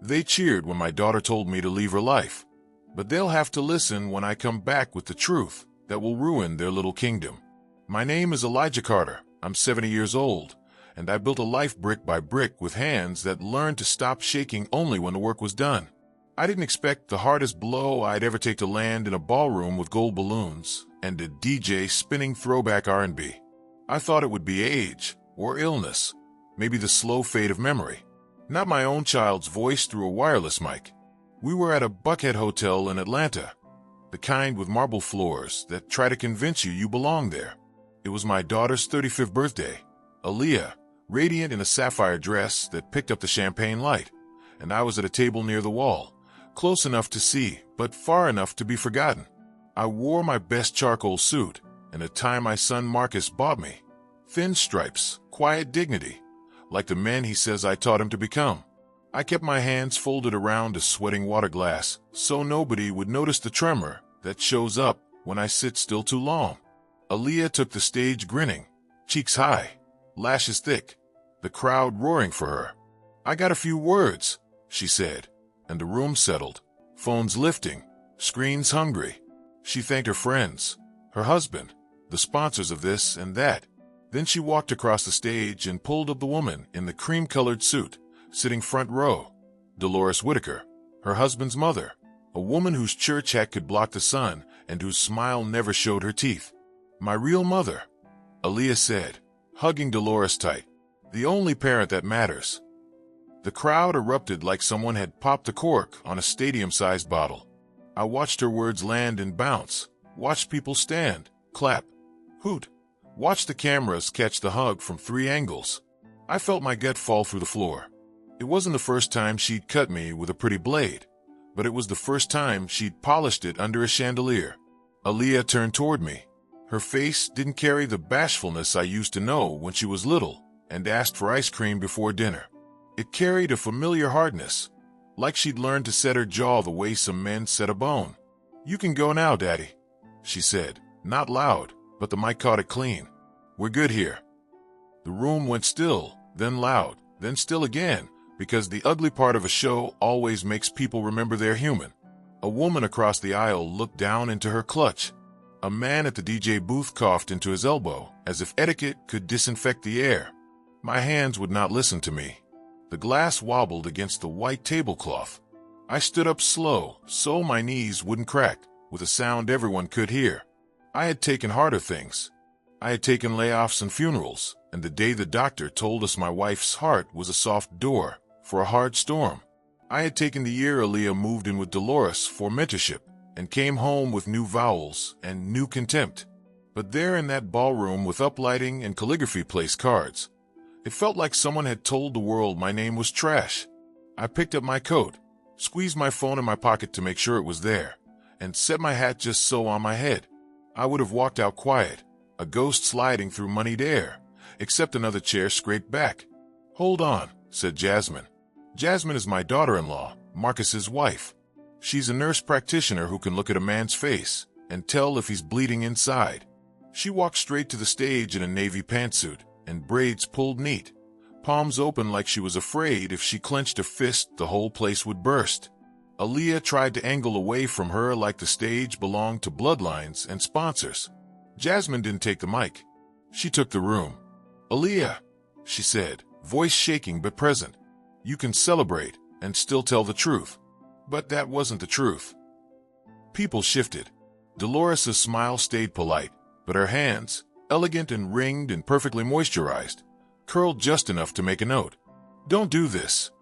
They cheered when my daughter told me to leave her life, but they'll have to listen when I come back with the truth that will ruin their little kingdom. My name is Elijah Carter. I'm 70 years old, and I built a life brick by brick with hands that learned to stop shaking only when the work was done. I didn't expect the hardest blow I'd ever take to land in a ballroom with gold balloons and a DJ spinning throwback R&B. I thought it would be age or illness, maybe the slow fade of memory, not my own child's voice through a wireless mic. We were at a Buckhead hotel in Atlanta, the kind with marble floors that try to convince you belong there. It was my daughter's 35th birthday. Aaliyah, radiant in a sapphire dress that picked up the champagne light, and I was at a table near the wall, close enough to see, but far enough to be forgotten. I wore my best charcoal suit and a tie my son Marcus bought me. Thin stripes, quiet dignity, like the men he says I taught him to become. I kept my hands folded around a sweating water glass so nobody would notice the tremor that shows up when I sit still too long. Aaliyah took the stage grinning, cheeks high, lashes thick, the crowd roaring for her. "I got a few words," she said, and the room settled, phones lifting, screens hungry. She thanked her friends, her husband, the sponsors of this and that. Then she walked across the stage and pulled up the woman in the cream-colored suit, sitting front row, Dolores Whitaker, her husband's mother, a woman whose church hat could block the sun and whose smile never showed her teeth. "My real mother," Aaliyah said, hugging Dolores tight. "The only parent that matters." The crowd erupted like someone had popped the cork on a stadium-sized bottle. I watched her words land and bounce, watched people stand, clap, hoot, watched the cameras catch the hug from 3 angles. I felt my gut fall through the floor. It wasn't the first time she'd cut me with a pretty blade, but it was the first time she'd polished it under a chandelier. Aaliyah turned toward me. Her face didn't carry the bashfulness I used to know when she was little and asked for ice cream before dinner. It carried a familiar hardness, like she'd learned to set her jaw the way some men set a bone. "You can go now, Daddy," she said, not loud, but the mic caught it clean. "We're good here." The room went still, then loud, then still again, because the ugly part of a show always makes people remember they're human. A woman across the aisle looked down into her clutch. A man at the DJ booth coughed into his elbow, as if etiquette could disinfect the air. My hands would not listen to me. The glass wobbled against the white tablecloth. I stood up slow, so my knees wouldn't crack, with a sound everyone could hear. I had taken harder things. I had taken layoffs and funerals, and the day the doctor told us my wife's heart was a soft door for a hard storm. I had taken the year Aaliyah moved in with Dolores for mentorship, and came home with new vowels and new contempt. But there in that ballroom with uplighting and calligraphy place cards, it felt like someone had told the world my name was trash. I picked up my coat, squeezed my phone in my pocket to make sure it was there, and set my hat just so on my head. I would have walked out quiet, a ghost sliding through moneyed air, except another chair scraped back. "Hold on," said Jasmine. Jasmine is my daughter-in-law, Marcus's wife. She's a nurse practitioner who can look at a man's face and tell if he's bleeding inside. She walked straight to the stage in a navy pantsuit and braids pulled neat, palms open like she was afraid if she clenched a fist the whole place would burst. Aaliyah tried to angle away from her like the stage belonged to bloodlines and sponsors. Jasmine didn't take the mic. She took the room. "Aaliyah," she said, voice shaking but present, "you can celebrate and still tell the truth." But that wasn't the truth. People shifted. Dolores' smile stayed polite, but her hands, elegant and ringed and perfectly moisturized, curled just enough to make a note. "Don't do this,"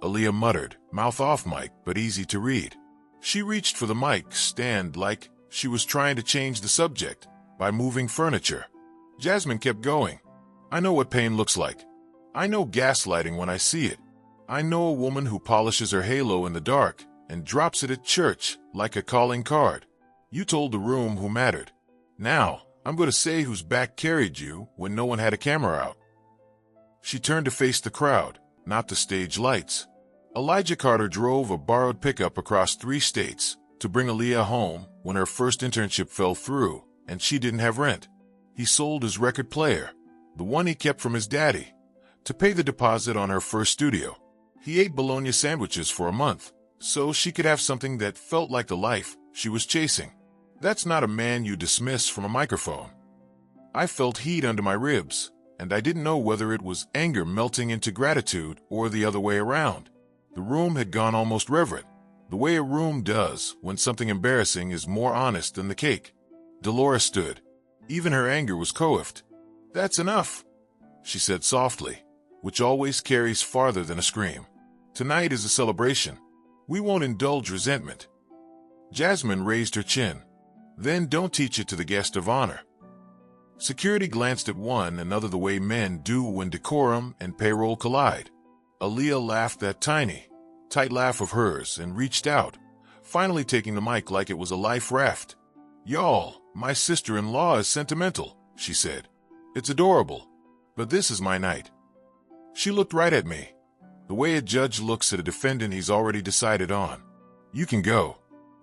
Aaliyah muttered, mouth off mic but easy to read. She reached for the mic stand like she was trying to change the subject by moving furniture. Jasmine kept going. "I know what pain looks like. I know gaslighting when I see it. I know a woman who polishes her halo in the dark and drops it at church like a calling card. You told the room who mattered. Now, I'm going to say whose back carried you when no one had a camera out." She turned to face the crowd, not the stage lights. Elijah Carter drove a borrowed pickup across 3 states to bring Aaliyah home when her first internship fell through and she didn't have rent. He sold his record player, the one he kept from his daddy, to pay the deposit on her first studio. He ate bologna sandwiches for a month, so she could have something that felt like the life she was chasing. That's not a man you dismiss from a microphone. I felt heat under my ribs, and I didn't know whether it was anger melting into gratitude or the other way around. The room had gone almost reverent, the way a room does when something embarrassing is more honest than the cake. Dolores stood. Even her anger was coiffed. "That's enough," she said softly, which always carries farther than a scream. "Tonight is a celebration. We won't indulge resentment." Jasmine raised her chin. "Then don't teach it to the guest of honor." Security glanced at one another the way men do when decorum and payroll collide. Aaliyah laughed that tiny, tight laugh of hers and reached out, finally taking the mic like it was a life raft. "Y'all, my sister-in-law is sentimental," she said. "It's adorable, but this is my night." She looked right at me, the way a judge looks at a defendant he's already decided on. "You can go."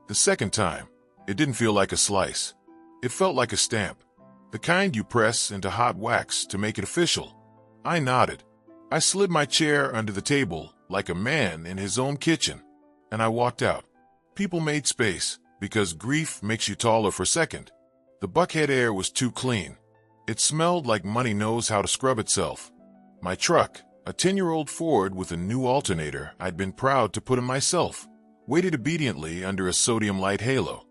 The second time, it didn't feel like a slice. It felt like a stamp, the kind you press into hot wax to make it official. I nodded. I slid my chair under the table like a man in his own kitchen, and I walked out. People made space, because grief makes you taller for a second. The Buckhead air was too clean. It smelled like money knows how to scrub itself. My truck, a 10-year-old Ford with a new alternator I'd been proud to put in myself, waited obediently under a sodium light halo.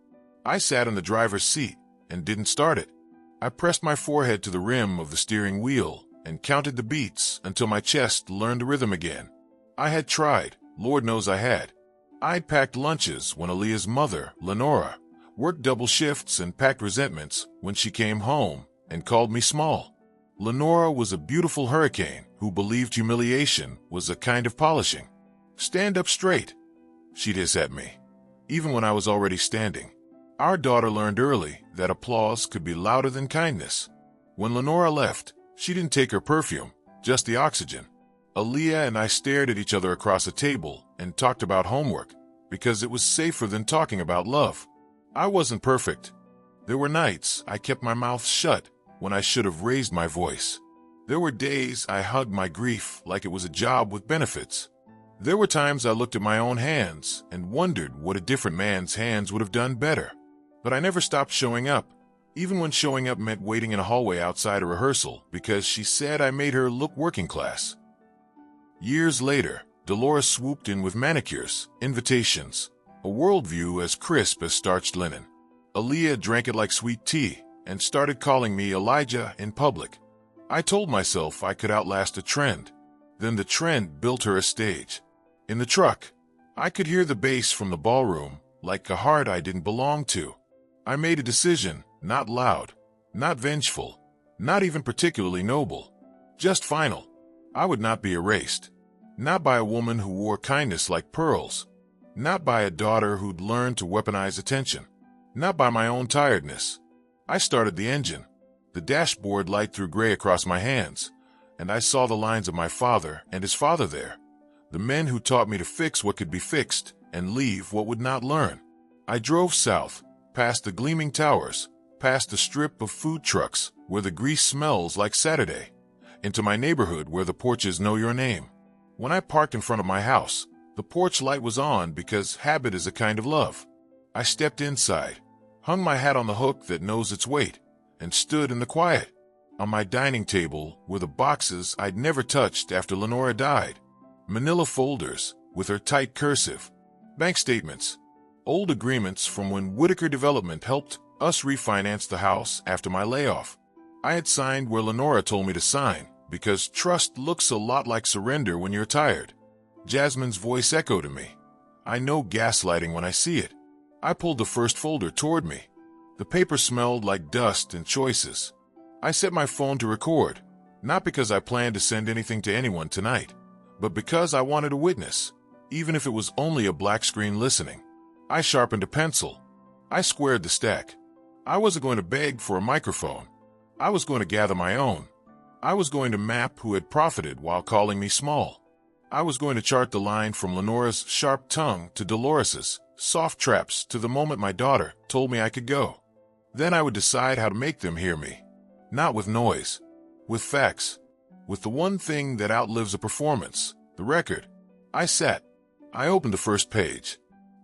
I sat in the driver's seat and didn't start it. I pressed my forehead to the rim of the steering wheel and counted the beats until my chest learned the rhythm again. I had tried, Lord knows I had. I'd packed lunches when Aaliyah's mother, Lenora, worked double shifts and packed resentments when she came home and called me small. Lenora was a beautiful hurricane who believed humiliation was a kind of polishing. "Stand up straight," she'd hiss at me, even when I was already standing. Our daughter learned early that applause could be louder than kindness. When Lenora left, she didn't take her perfume, just the oxygen. Aaliyah and I stared at each other across a table and talked about homework, because it was safer than talking about love. I wasn't perfect. There were nights I kept my mouth shut when I should have raised my voice. There were days I hugged my grief like it was a job with benefits. There were times I looked at my own hands and wondered what a different man's hands would have done better. But I never stopped showing up, even when showing up meant waiting in a hallway outside a rehearsal because she said I made her look working class. Years later, Dolores swooped in with manicures, invitations, a worldview as crisp as starched linen. Aaliyah drank it like sweet tea and started calling me Elijah in public. I told myself I could outlast a trend. Then the trend built her a stage. In the truck, I could hear the bass from the ballroom like a heart I didn't belong to. I made a decision, not loud, not vengeful, not even particularly noble, just final. I would not be erased. Not by a woman who wore kindness like pearls. Not by a daughter who'd learned to weaponize attention. Not by my own tiredness. I started the engine. The dashboard light threw gray across my hands, and I saw the lines of my father and his father there. The men who taught me to fix what could be fixed and leave what would not learn. I drove south, past the gleaming towers, past the strip of food trucks where the grease smells like Saturday, into my neighborhood where the porches know your name. When I parked in front of my house, the porch light was on because habit is a kind of love. I stepped inside, hung my hat on the hook that knows its weight, and stood in the quiet. On my dining table were the boxes I'd never touched after Lenora died. Manila folders with her tight cursive, bank statements, old agreements from when Whitaker Development helped us refinance the house after my layoff. I had signed where Lenora told me to sign, because trust looks a lot like surrender when you're tired. Jasmine's voice echoed in me. I know gaslighting when I see it. I pulled the first folder toward me. The paper smelled like dust and choices. I set my phone to record, not because I planned to send anything to anyone tonight, but because I wanted a witness, even if it was only a black screen listening. I sharpened a pencil. I squared the stack. I wasn't going to beg for a microphone. I was going to gather my own. I was going to map who had profited while calling me small. I was going to chart the line from Lenora's sharp tongue to Dolores's soft traps to the moment my daughter told me I could go. Then I would decide how to make them hear me. Not with noise, with facts, with the one thing that outlives a performance, the record. I sat. I opened the first page.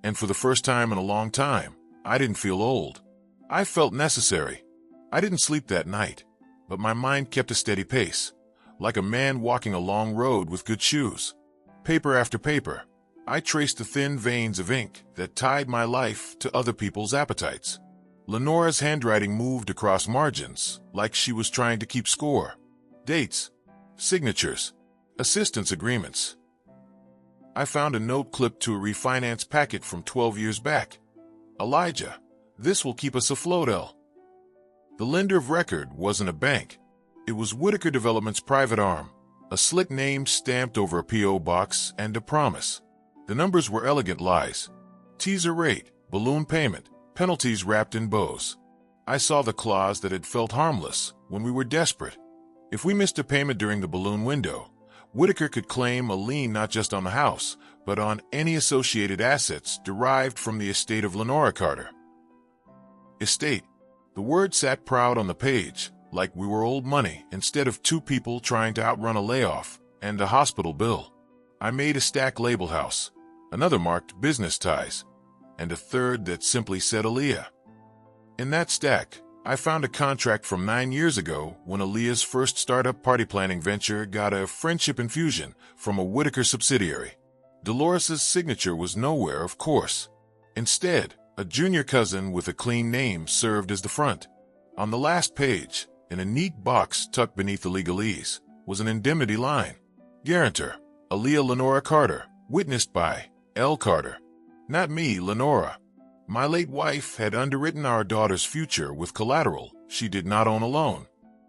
And for the first time in a long time, I didn't feel old. I felt necessary. I didn't sleep that night, but my mind kept a steady pace, like a man walking a long road with good shoes. Paper after paper, I traced the thin veins of ink that tied my life to other people's appetites. Lenora's handwriting moved across margins, like she was trying to keep score. Dates, signatures, assistance agreements. I found a note clipped to a refinance packet from 12 years back. Elijah, this will keep us afloat, El. The lender of record wasn't a bank. It was Whitaker Development's private arm, a slick name stamped over a P.O. box and a promise. The numbers were elegant lies. Teaser rate, balloon payment, penalties wrapped in bows. I saw the clause that had felt harmless when we were desperate. If we missed a payment during the balloon window, Whitaker could claim a lien not just on the house, but on any associated assets derived from the estate of Lenora Carter. Estate. The word sat proud on the page, like we were old money instead of two people trying to outrun a layoff and a hospital bill. I made a stack labeled house, another marked business ties, and a third that simply said Aaliyah. In that stack, I found a contract from 9 years ago when Aaliyah's first startup party planning venture got a friendship infusion from a Whitaker subsidiary. Dolores's signature was nowhere, of course. Instead, a junior cousin with a clean name served as the front. On the last page, in a neat box tucked beneath the legalese, was an indemnity line. Guarantor, Aaliyah Lenora Carter, witnessed by L. Carter. Not me, Lenora. My late wife had underwritten our daughter's future with collateral she did not own alone.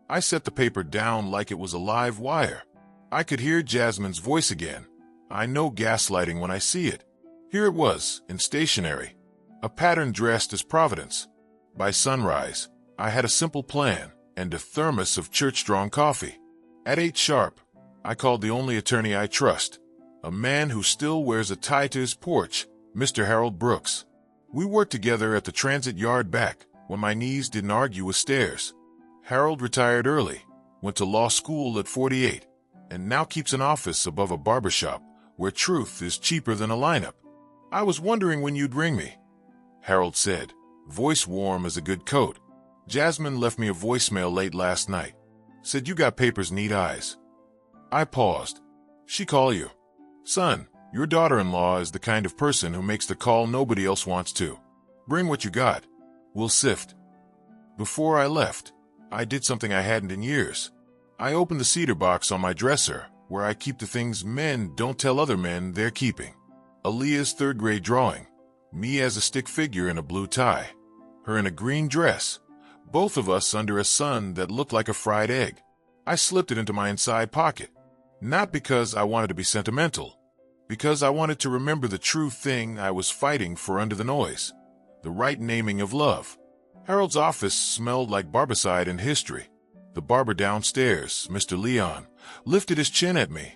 I set the paper down like it was a live wire. I could hear Jasmine's voice again. I know gaslighting when I see it. Here it was, in stationery. A pattern dressed as Providence. By sunrise, I had a simple plan and a thermos of church-drawn coffee. At 8 sharp, I called the only attorney I trust, a man who still wears a tie to his porch, Mr. Harold Brooks. We worked together at the transit yard back when my knees didn't argue with stairs. Harold retired early, went to law school at 48, and now keeps an office above a barbershop where truth is cheaper than a lineup. I was wondering when you'd ring me, Harold said, voice warm as a good coat. Jasmine left me a voicemail late last night. Said you got papers, neat eyes. I paused. She call you? Son, your daughter-in-law is the kind of person who makes the call nobody else wants to. Bring what you got. We'll sift. Before I left, I did something I hadn't in years. I opened the cedar box on my dresser, where I keep the things men don't tell other men they're keeping. Aaliyah's third-grade drawing. Me as a stick figure in a blue tie. Her in a green dress. Both of us under a sun that looked like a fried egg. I slipped it into my inside pocket. Not because I wanted to be sentimental. Because I wanted to remember the true thing I was fighting for under the noise. The right naming of love. Harold's office smelled like barbicide and history. The barber downstairs, Mr. Leon, lifted his chin at me.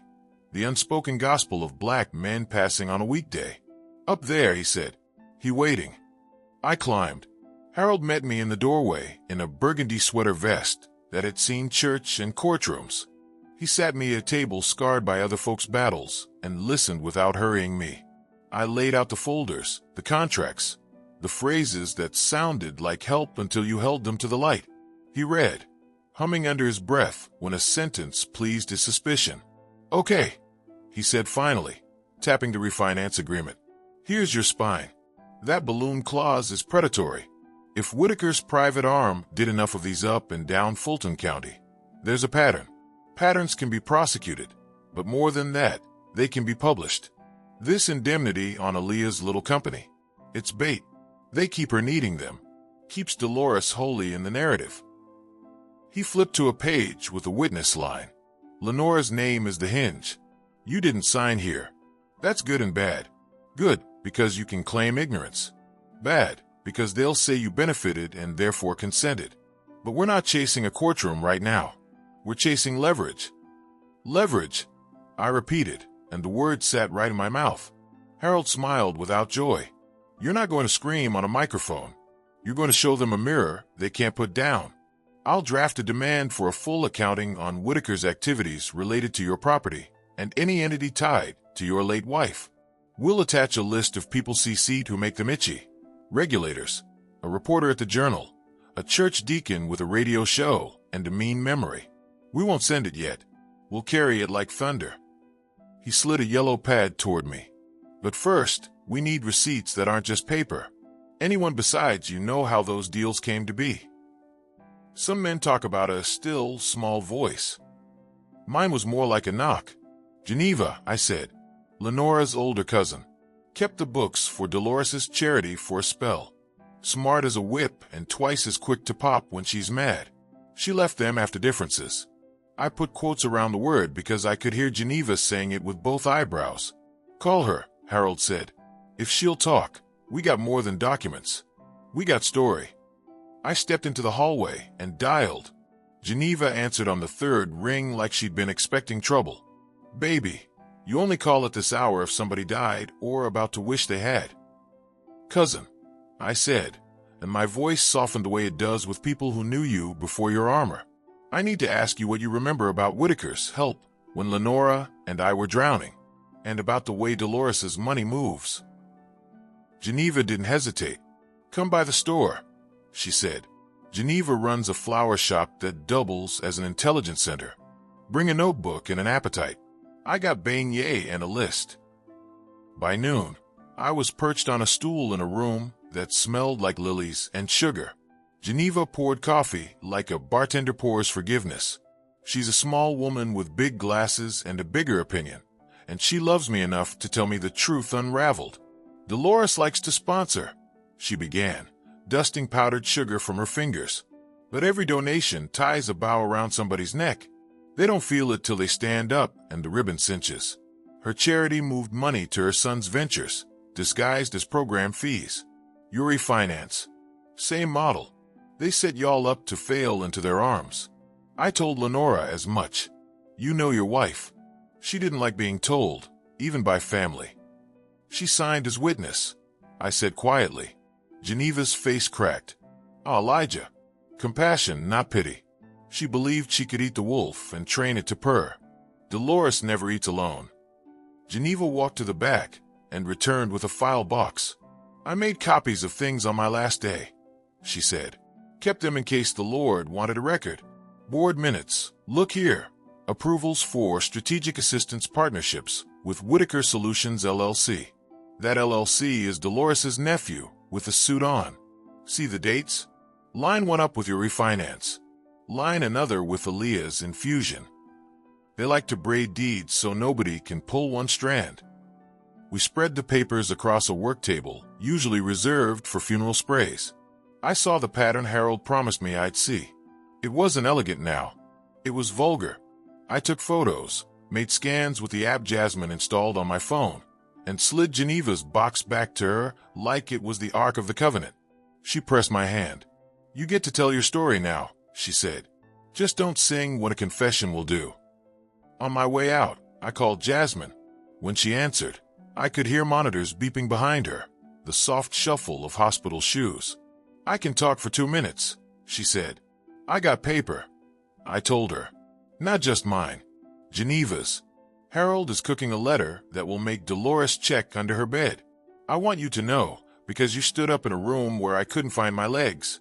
The unspoken gospel of black men passing on a weekday. Up there, he said. He waiting. I climbed. Harold met me in the doorway in a burgundy sweater vest that had seen church and courtrooms. He sat me at a table scarred by other folks' battles and listened without hurrying me. I laid out the folders, the contracts, the phrases that sounded like help until you held them to the light. He read, humming under his breath when a sentence pleased his suspicion. Okay, he said finally, tapping the refinance agreement. Here's your spine. That balloon clause is predatory. If Whitaker's private arm did enough of these up and down Fulton County, there's a pattern. Patterns can be prosecuted, but more than that, they can be published. This indemnity on Aaliyah's little company. It's bait. They keep her needing them. Keeps Dolores wholly in the narrative. He flipped to a page with a witness line. Lenora's name is the hinge. You didn't sign here. That's good and bad. Good, because you can claim ignorance. Bad, because they'll say you benefited and therefore consented. But we're not chasing a courtroom right now. We're chasing leverage. Leverage, I repeated, and the word sat right in my mouth. Harold smiled without joy. You're not going to scream on a microphone. You're going to show them a mirror they can't put down. I'll draft a demand for a full accounting on Whitaker's activities related to your property, and any entity tied to your late wife. We'll attach a list of people CC'd who make them itchy. Regulators, a reporter at the Journal, a church deacon with a radio show, and a mean memory. We won't send it yet. We'll carry it like thunder. He slid a yellow pad toward me. But first, we need receipts that aren't just paper. Anyone besides you know how those deals came to be. Some men talk about a still, small voice. Mine was more like a knock. Geneva, I said, Lenora's older cousin, kept the books for Dolores's charity for a spell. Smart as a whip and twice as quick to pop when she's mad. She left them after differences. I put quotes around the word because I could hear Geneva saying it with both eyebrows. Call her, Harold said. If she'll talk, we got more than documents. We got story. I stepped into the hallway and dialed. Geneva answered on the third ring like she'd been expecting trouble. Baby, you only call at this hour if somebody died or about to wish they had. Cousin, I said, and my voice softened the way it does with people who knew you before your armor. I need to ask you what you remember about Whitaker's help when Lenora and I were drowning, and about the way Dolores's money moves. Geneva didn't hesitate. Come by the store, she said. Geneva runs a flower shop that doubles as an intelligence center. Bring a notebook and an appetite. I got beignet and a list. By noon, I was perched on a stool in a room that smelled like lilies and sugar. Geneva poured coffee like a bartender pours forgiveness. She's a small woman with big glasses and a bigger opinion, and she loves me enough to tell me the truth unraveled. Dolores likes to sponsor, she began, dusting powdered sugar from her fingers. But every donation ties a bow around somebody's neck. They don't feel it till they stand up and the ribbon cinches. Her charity moved money to her son's ventures, disguised as program fees. Yuri Finance. Same model. They set y'all up to fail into their arms. I told Lenora as much. You know your wife. She didn't like being told, even by family. She signed as witness, I said quietly. Geneva's face cracked. Oh, Elijah. Compassion, not pity. She believed she could eat the wolf and train it to purr. Dolores never eats alone. Geneva walked to the back and returned with a file box. I made copies of things on my last day, she said. Kept them in case the Lord wanted a record. Board minutes. Look here. Approvals for strategic assistance partnerships with Whitaker Solutions LLC. That LLC is Dolores's nephew with a suit on. See the dates? Line one up with your refinance. Line another with Aaliyah's infusion. They like to braid deeds so nobody can pull one strand. We spread the papers across a work table, usually reserved for funeral sprays. I saw the pattern Harold promised me I'd see. It wasn't elegant now. It was vulgar. I took photos, made scans with the app Jasmine installed on my phone, and slid Geneva's box back to her like it was the Ark of the Covenant. She pressed my hand. You get to tell your story now, she said. Just don't sing when a confession will do. On my way out, I called Jasmine. When she answered, I could hear monitors beeping behind her, the soft shuffle of hospital shoes. I can talk for 2 minutes, she said. I got paper, I told her. Not just mine. Geneva's. Harold is cooking a letter that will make Dolores check under her bed. I want you to know, because you stood up in a room where I couldn't find my legs.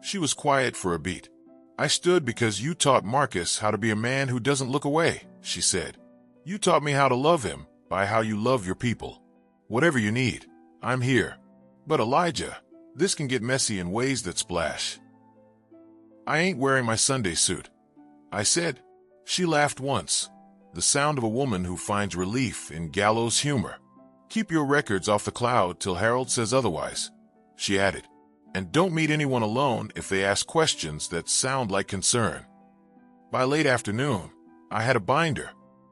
She was quiet for a beat. I stood because you taught Marcus how to be a man who doesn't look away, she said. You taught me how to love him by how you love your people. Whatever you need, I'm here. But Elijah, this can get messy in ways that splash. I ain't wearing my Sunday suit, I said. She laughed once, the sound of a woman who finds relief in gallows humor. Keep your records off the cloud till Harold says otherwise, she added. And don't meet anyone alone if they ask questions that sound like concern. By late afternoon, I had a binder,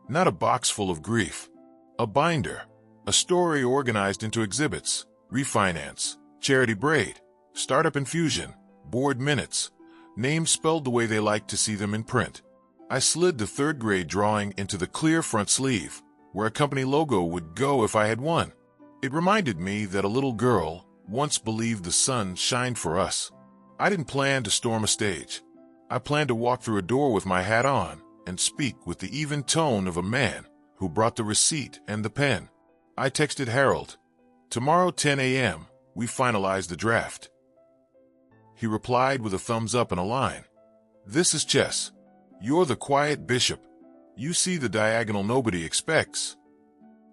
not a box full of grief. A binder, a story organized into exhibits, refinance, charity braid, startup infusion, board minutes, names spelled the way they like to see them in print. I slid the third-grade drawing into the clear front sleeve, where a company logo would go if I had won. It reminded me that a little girl once believed the sun shined for us. I didn't plan to storm a stage. I planned to walk through a door with my hat on and speak with the even tone of a man who brought the receipt and the pen. I texted Harold, "Tomorrow 10 a.m., we finalize the draft." He replied with a thumbs up and a line. "This is chess. You're the quiet bishop. You see the diagonal nobody expects."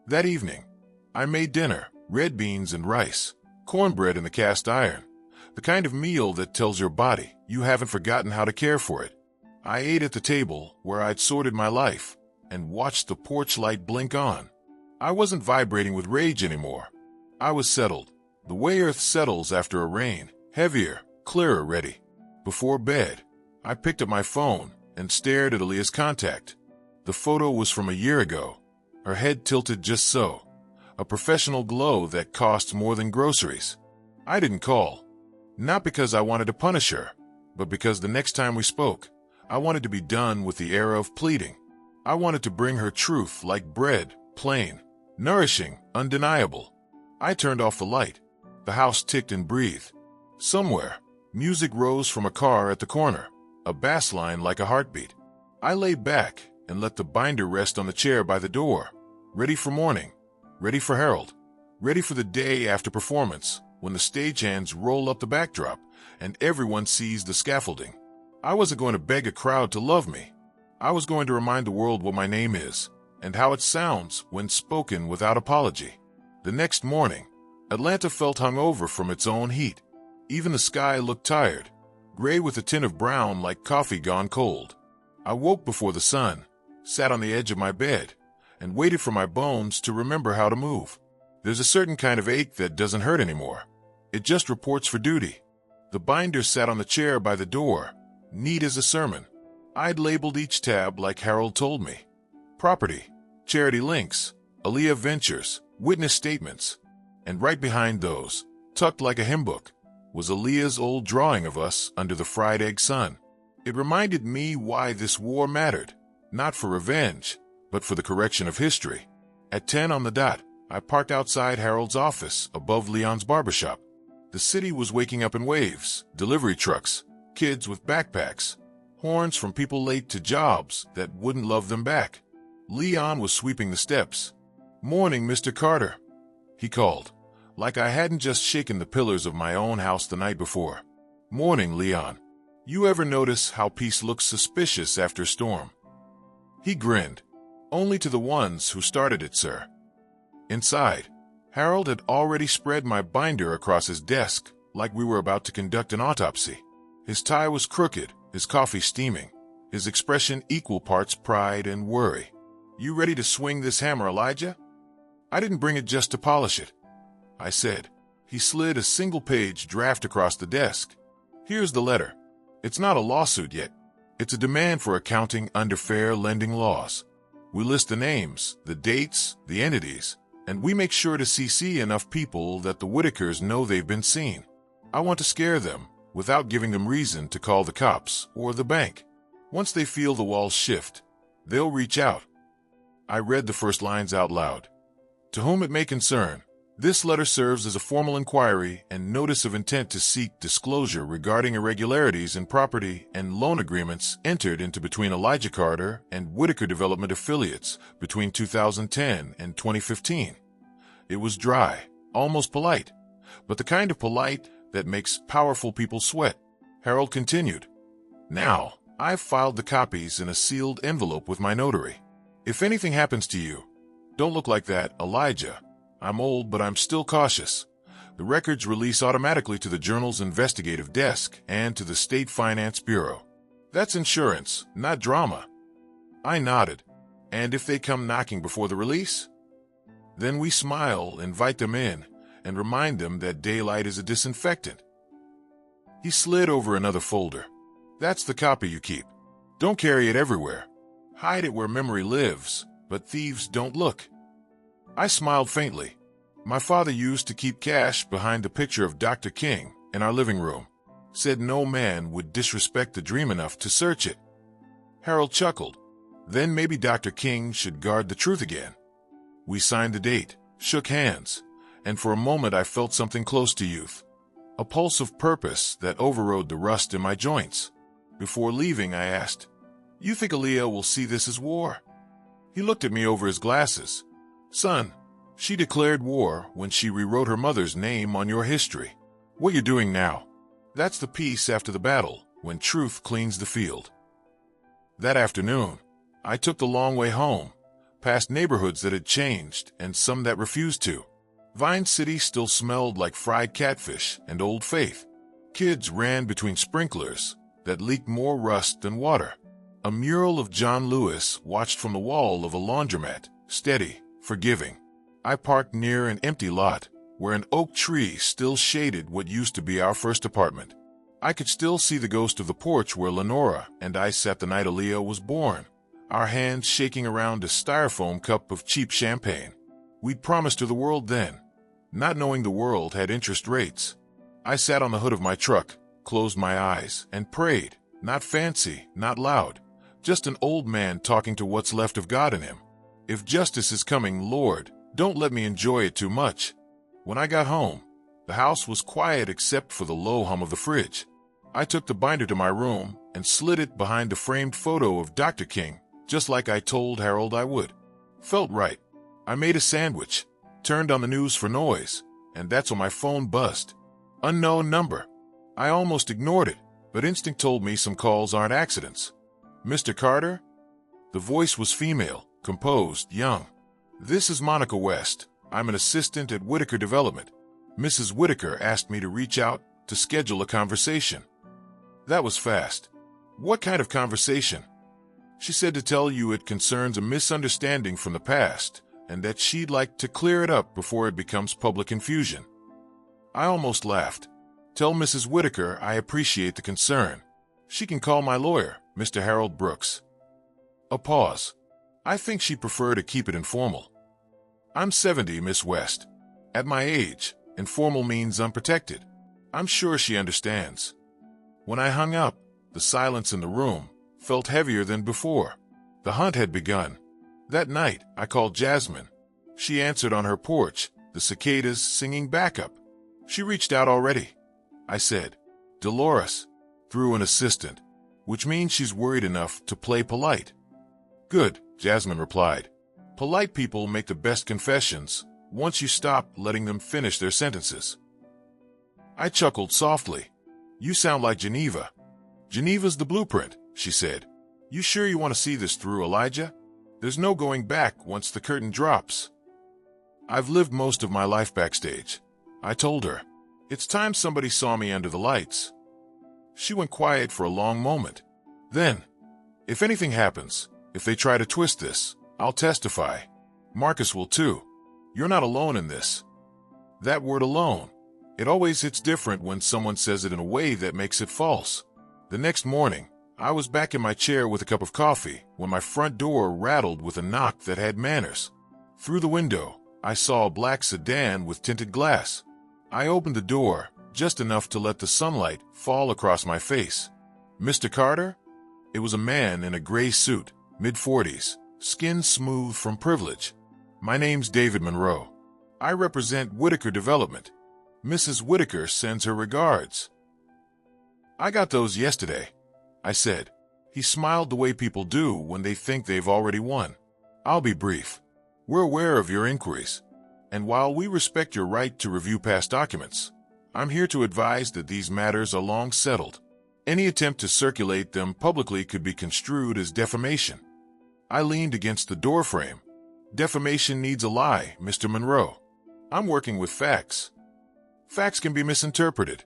That evening, I made dinner, red beans and rice, cornbread in the cast iron, the kind of meal that tells your body you haven't forgotten how to care for it. I ate at the table where I'd sorted my life and watched the porch light blink on. I wasn't vibrating with rage anymore. I was settled, the way earth settles after a rain, heavier, clearer, ready. Before bed, I picked up my phone and stared at Aaliyah's contact. The photo was from a year ago, her head tilted just so, a professional glow that cost more than groceries. I didn't call, not because I wanted to punish her, but because the next time we spoke, I wanted to be done with the era of pleading. I wanted to bring her truth like bread, plain, nourishing, undeniable. I turned off the light. The house ticked and breathed. Somewhere, music rose from a car at the corner, a bass line like a heartbeat. I lay back and let the binder rest on the chair by the door, ready for morning, ready for Harold, ready for the day after performance, when the stagehands roll up the backdrop and everyone sees the scaffolding. I wasn't going to beg a crowd to love me. I was going to remind the world what my name is and how it sounds when spoken without apology. The next morning, Atlanta felt hungover from its own heat. Even the sky looked tired, gray with a tint of brown like coffee gone cold. I woke before the sun, sat on the edge of my bed, and waited for my bones to remember how to move. There's a certain kind of ache that doesn't hurt anymore. It just reports for duty. The binder sat on the chair by the door, neat as a sermon. I'd labeled each tab like Harold told me. Property, charity links, Aaliyah Ventures, witness statements. And right behind those, tucked like a hymn book, was Aaliyah's old drawing of us under the fried egg sun. It reminded me why this war mattered, not for revenge, but for the correction of history. At 10 on the dot, I parked outside Harold's office above Leon's barbershop. The city was waking up in waves, delivery trucks, kids with backpacks, horns from people late to jobs that wouldn't love them back. Leon was sweeping the steps. "Morning, Mr. Carter," he called, like I hadn't just shaken the pillars of my own house the night before. "Morning, Leon. You ever notice how peace looks suspicious after a storm?" He grinned. "Only to the ones who started it, sir." Inside, Harold had already spread my binder across his desk like we were about to conduct an autopsy. His tie was crooked, his coffee steaming, his expression equal parts pride and worry. "You ready to swing this hammer, Elijah?" "I didn't bring it just to polish it," I said. He slid a single-page draft across the desk. "Here's the letter. It's not a lawsuit yet. It's a demand for accounting under fair lending laws. We list the names, the dates, the entities, and we make sure to CC enough people that the Whitakers know they've been seen. I want to scare them without giving them reason to call the cops or the bank. Once they feel the walls shift, they'll reach out." I read the first lines out loud. "To whom it may concern, this letter serves as a formal inquiry and notice of intent to seek disclosure regarding irregularities in property and loan agreements entered into between Elijah Carter and Whitaker Development Affiliates between 2010 and 2015. It was dry, almost polite, but the kind of polite that makes powerful people sweat. Harold continued, "Now, I've filed the copies in a sealed envelope with my notary. If anything happens to you, don't look like that, Elijah. I'm old, but I'm still cautious. The records release automatically to the Journal's investigative desk and to the State Finance Bureau. That's insurance, not drama." I nodded. "And if they come knocking before the release?" Then we smile, invite them in, and remind them that daylight is a disinfectant. He slid over another folder. "That's the copy you keep. Don't carry it everywhere. Hide it where memory lives, but thieves don't look." I smiled faintly. My father used to keep cash behind the picture of Dr. King in our living room. Said no man would disrespect the dream enough to search it. Harold chuckled. Then maybe Dr. King should guard the truth again. We signed the date, shook hands, and for a moment I felt something close to youth. A pulse of purpose that overrode the rust in my joints. Before leaving, I asked, You think Aaliyah will see this as war? He looked at me over his glasses. Son, she declared war when she rewrote her mother's name on your history. What you're doing now, that's the peace after the battle, when truth cleans the field. That afternoon, I took the long way home, past neighborhoods that had changed and some that refused to. Vine City still smelled like fried catfish and Old Faith. Kids ran between sprinklers that leaked more rust than water. A mural of John Lewis watched from the wall of a laundromat, steady, forgiving. I parked near an empty lot where an oak tree still shaded what used to be our first apartment. I could still see the ghost of the porch where Lenora and I sat the night Aaliyah was born, our hands shaking around a styrofoam cup of cheap champagne. We'd promised her the world then, not knowing the world had interest rates. I sat on the hood of my truck, closed my eyes, and prayed, not fancy, not loud, just an old man talking to what's left of God in him. If justice is coming, Lord, don't let me enjoy it too much. When I got home, the house was quiet except for the low hum of the fridge. I took the binder to my room and slid it behind the framed photo of Dr. King, just like I told Harold I would. Felt right. I made a sandwich, turned on the news for noise, and that's when my phone buzzed. Unknown number. I almost ignored it, but instinct told me some calls aren't accidents. Mr. Carter? The voice was female, composed, young. This is Monica West. I'm an assistant at Whitaker Development. Mrs. Whitaker asked me to reach out to schedule a conversation. That was fast. What kind of conversation? She said to tell you it concerns a misunderstanding from the past and that she'd like to clear it up before it becomes public confusion. I almost laughed. Tell Mrs. Whitaker I appreciate the concern. She can call my lawyer, Mr. Harold Brooks. A pause. I think she'd prefer to keep it informal. I'm 70, Miss West. At my age, informal means unprotected. I'm sure she understands. When I hung up, the silence in the room felt heavier than before. The hunt had begun. That night, I called Jasmine. She answered on her porch, the cicadas singing backup. She reached out already. I said, Dolores, through an assistant, which means she's worried enough to play polite. Good, Jasmine replied. Polite people make the best confessions once you stop letting them finish their sentences. I chuckled softly. You sound like Geneva. Geneva's the blueprint, she said. You sure you want to see this through, Elijah? There's no going back once the curtain drops. I've lived most of my life backstage, I told her. It's time somebody saw me under the lights. She went quiet for a long moment. Then, if anything happens, if they try to twist this, I'll testify. Marcus will too. You're not alone in this. That word alone, it always hits different when someone says it in a way that makes it false. The next morning, I was back in my chair with a cup of coffee when my front door rattled with a knock that had manners. Through the window, I saw a black sedan with tinted glass. I opened the door, just enough to let the sunlight fall across my face. Mr. Carter? It was a man in a gray suit, mid-40s, skin smooth from privilege. My name's David Monroe. I represent Whitaker Development. Mrs. Whitaker sends her regards. I got those yesterday, I said. He smiled the way people do when they think they've already won. I'll be brief. We're aware of your inquiries, and while we respect your right to review past documents, I'm here to advise that these matters are long settled. Any attempt to circulate them publicly could be construed as defamation. I leaned against the doorframe. Defamation needs a lie, Mr. Monroe. I'm working with facts. Facts can be misinterpreted,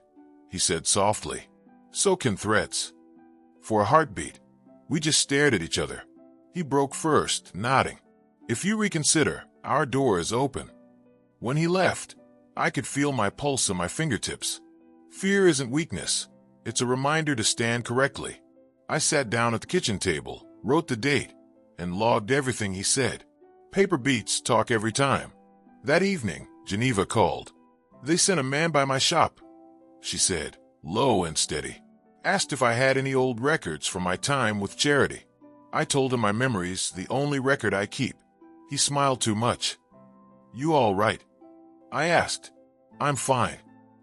he said softly. So can threats. For a heartbeat, we just stared at each other. He broke first, nodding. If you reconsider, our door is open. When he left, I could feel my pulse on my fingertips. Fear isn't weakness. It's a reminder to stand correctly. I sat down at the kitchen table, wrote the date, and logged everything he said. Paper beats talk every time. That evening, Geneva called. They sent a man by my shop, she said, low and steady. Asked if I had any old records from my time with charity. I told him my memory's the only record I keep. He smiled too much. You all right? I asked. I'm fine.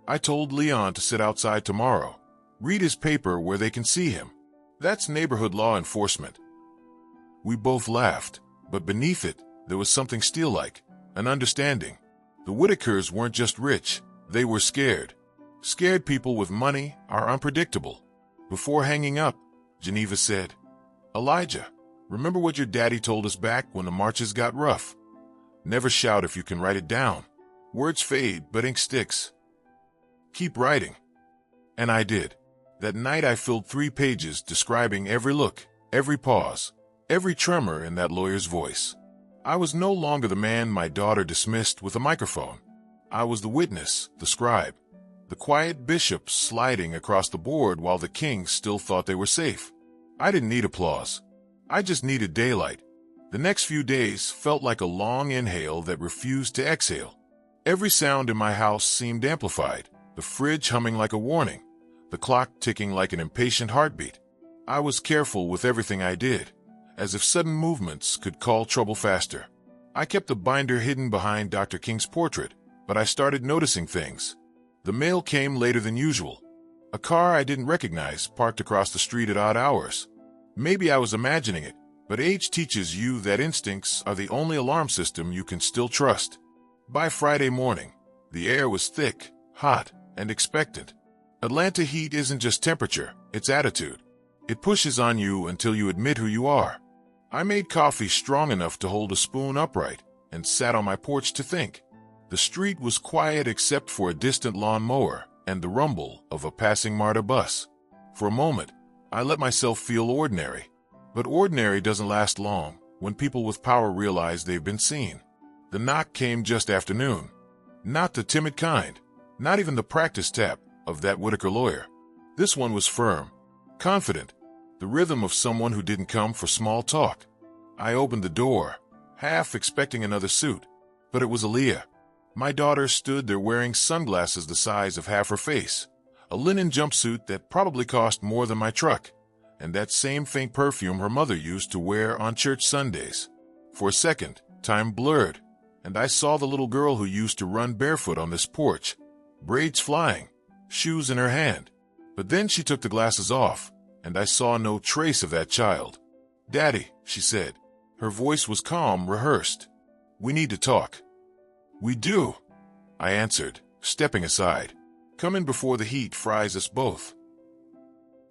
I told Leon to sit outside tomorrow. Read his paper where they can see him. That's neighborhood law enforcement." We both laughed, but beneath it, there was something steel-like, an understanding. The Whitakers weren't just rich, they were scared. Scared people with money are unpredictable. Before hanging up, Geneva said, "Elijah, remember what your daddy told us back when the marches got rough? Never shout if you can write it down. Words fade, but ink sticks. Keep writing." And I did. That night I filled 3 pages describing every look, every pause, every tremor in that lawyer's voice. I was no longer the man my daughter dismissed with a microphone. I was the witness, the scribe, the quiet bishop sliding across the board while the kings still thought they were safe. I didn't need applause. I just needed daylight. The next few days felt like a long inhale that refused to exhale. Every sound in my house seemed amplified, the fridge humming like a warning, the clock ticking like an impatient heartbeat. I was careful with everything I did, as if sudden movements could call trouble faster. I kept the binder hidden behind Dr. King's portrait, but I started noticing things. The mail came later than usual. A car I didn't recognize parked across the street at odd hours. Maybe I was imagining it, but age teaches you that instincts are the only alarm system you can still trust. By Friday morning, the air was thick, hot, and expectant. Atlanta heat isn't just temperature, it's attitude. It pushes on you until you admit who you are. I made coffee strong enough to hold a spoon upright and sat on my porch to think. The street was quiet except for a distant lawn mower and the rumble of a passing MARTA bus. For a moment, I let myself feel ordinary. But ordinary doesn't last long when people with power realize they've been seen. The knock came just after noon. Not the timid kind, not even the practice tap of that Whitaker lawyer. This one was firm, confident, the rhythm of someone who didn't come for small talk. I opened the door, half expecting another suit, but it was Aaliyah. My daughter stood there wearing sunglasses the size of half her face, a linen jumpsuit that probably cost more than my truck, and that same faint perfume her mother used to wear on church Sundays. For a second, time blurred, and I saw the little girl who used to run barefoot on this porch, braids flying, shoes in her hand. But then she took the glasses off, and I saw no trace of that child. "Daddy," she said. Her voice was calm, rehearsed. "We need to talk." "We do," I answered, stepping aside. "Come in before the heat fries us both."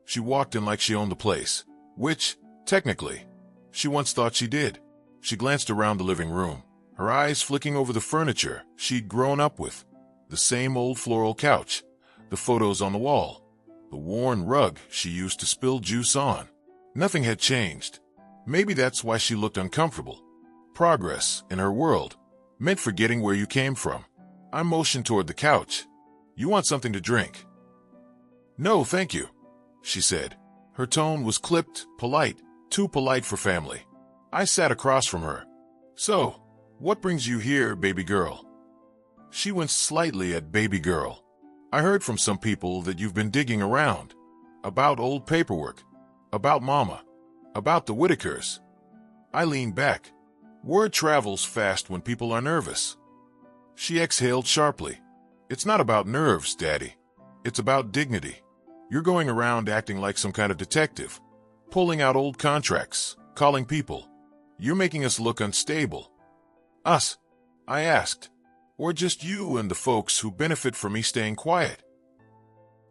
She walked in like she owned the place, which, technically, she once thought she did. She glanced around the living room, her eyes flicking over the furniture she'd grown up with, the same old floral couch, the photos on the wall, the worn rug she used to spill juice on. Nothing had changed. Maybe that's why she looked uncomfortable. Progress, in her world, meant forgetting where you came from. I motioned toward the couch. "You want something to drink?" "No, thank you," she said. Her tone was clipped, polite, too polite for family. I sat across from her. "So, what brings you here, baby girl?" She winced slightly at baby girl. "I heard from some people that you've been digging around. About old paperwork. About Mama. About the Whitakers." I leaned back. Word travels fast when people are nervous. She exhaled sharply. "It's not about nerves, Daddy. It's about dignity. You're going around acting like some kind of detective, pulling out old contracts, calling people. You're making us look unstable." "Us?" I asked. "Or just you and the folks who benefit from me staying quiet?"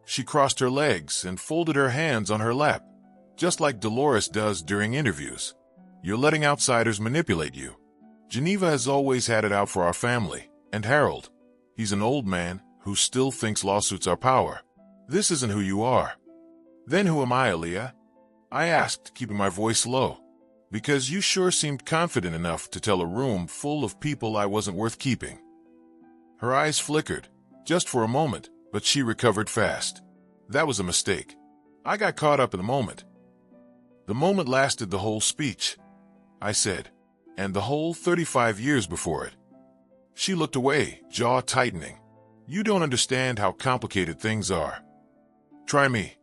She crossed her legs and folded her hands on her lap, just like Dolores does during interviews. "You're letting outsiders manipulate you. Geneva has always had it out for our family, and Harold. He's an old man who still thinks lawsuits are power. This isn't who you are." "Then who am I, Aaliyah?" I asked, keeping my voice low. "Because you sure seemed confident enough to tell a room full of people I wasn't worth keeping." Her eyes flickered, just for a moment, but she recovered fast. "That was a mistake. I got caught up in the moment." "The moment lasted the whole speech," I said, "and the whole 35 years before it." She looked away, jaw tightening. "You don't understand how complicated things are. Try me."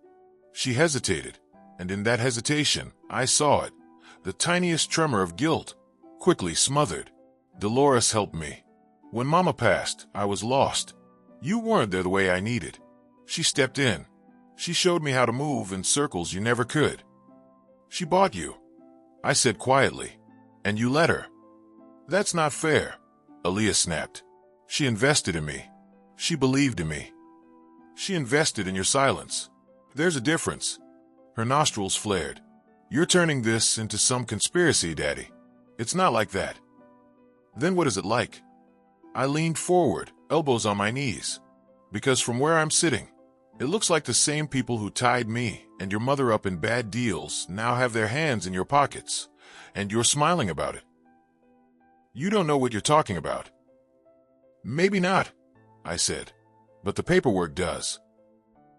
She hesitated, and in that hesitation, I saw it, the tiniest tremor of guilt, quickly smothered. "Dolores helped me. When Mama passed, I was lost. You weren't there the way I needed. She stepped in. She showed me how to move in circles you never could. She bought you, I said quietly. And you let her. That's not fair, Aaliyah snapped. She invested in me. She believed in me. She invested in your silence. There's a difference. Her nostrils flared. You're turning this into some conspiracy, Daddy. It's not like that. Then what is it like? I leaned forward, elbows on my knees. Because from where I'm sitting, it looks like the same people who tied me and your mother up in bad deals now have their hands in your pockets, and you're smiling about it. You don't know what you're talking about. Maybe not, I said, but the paperwork does.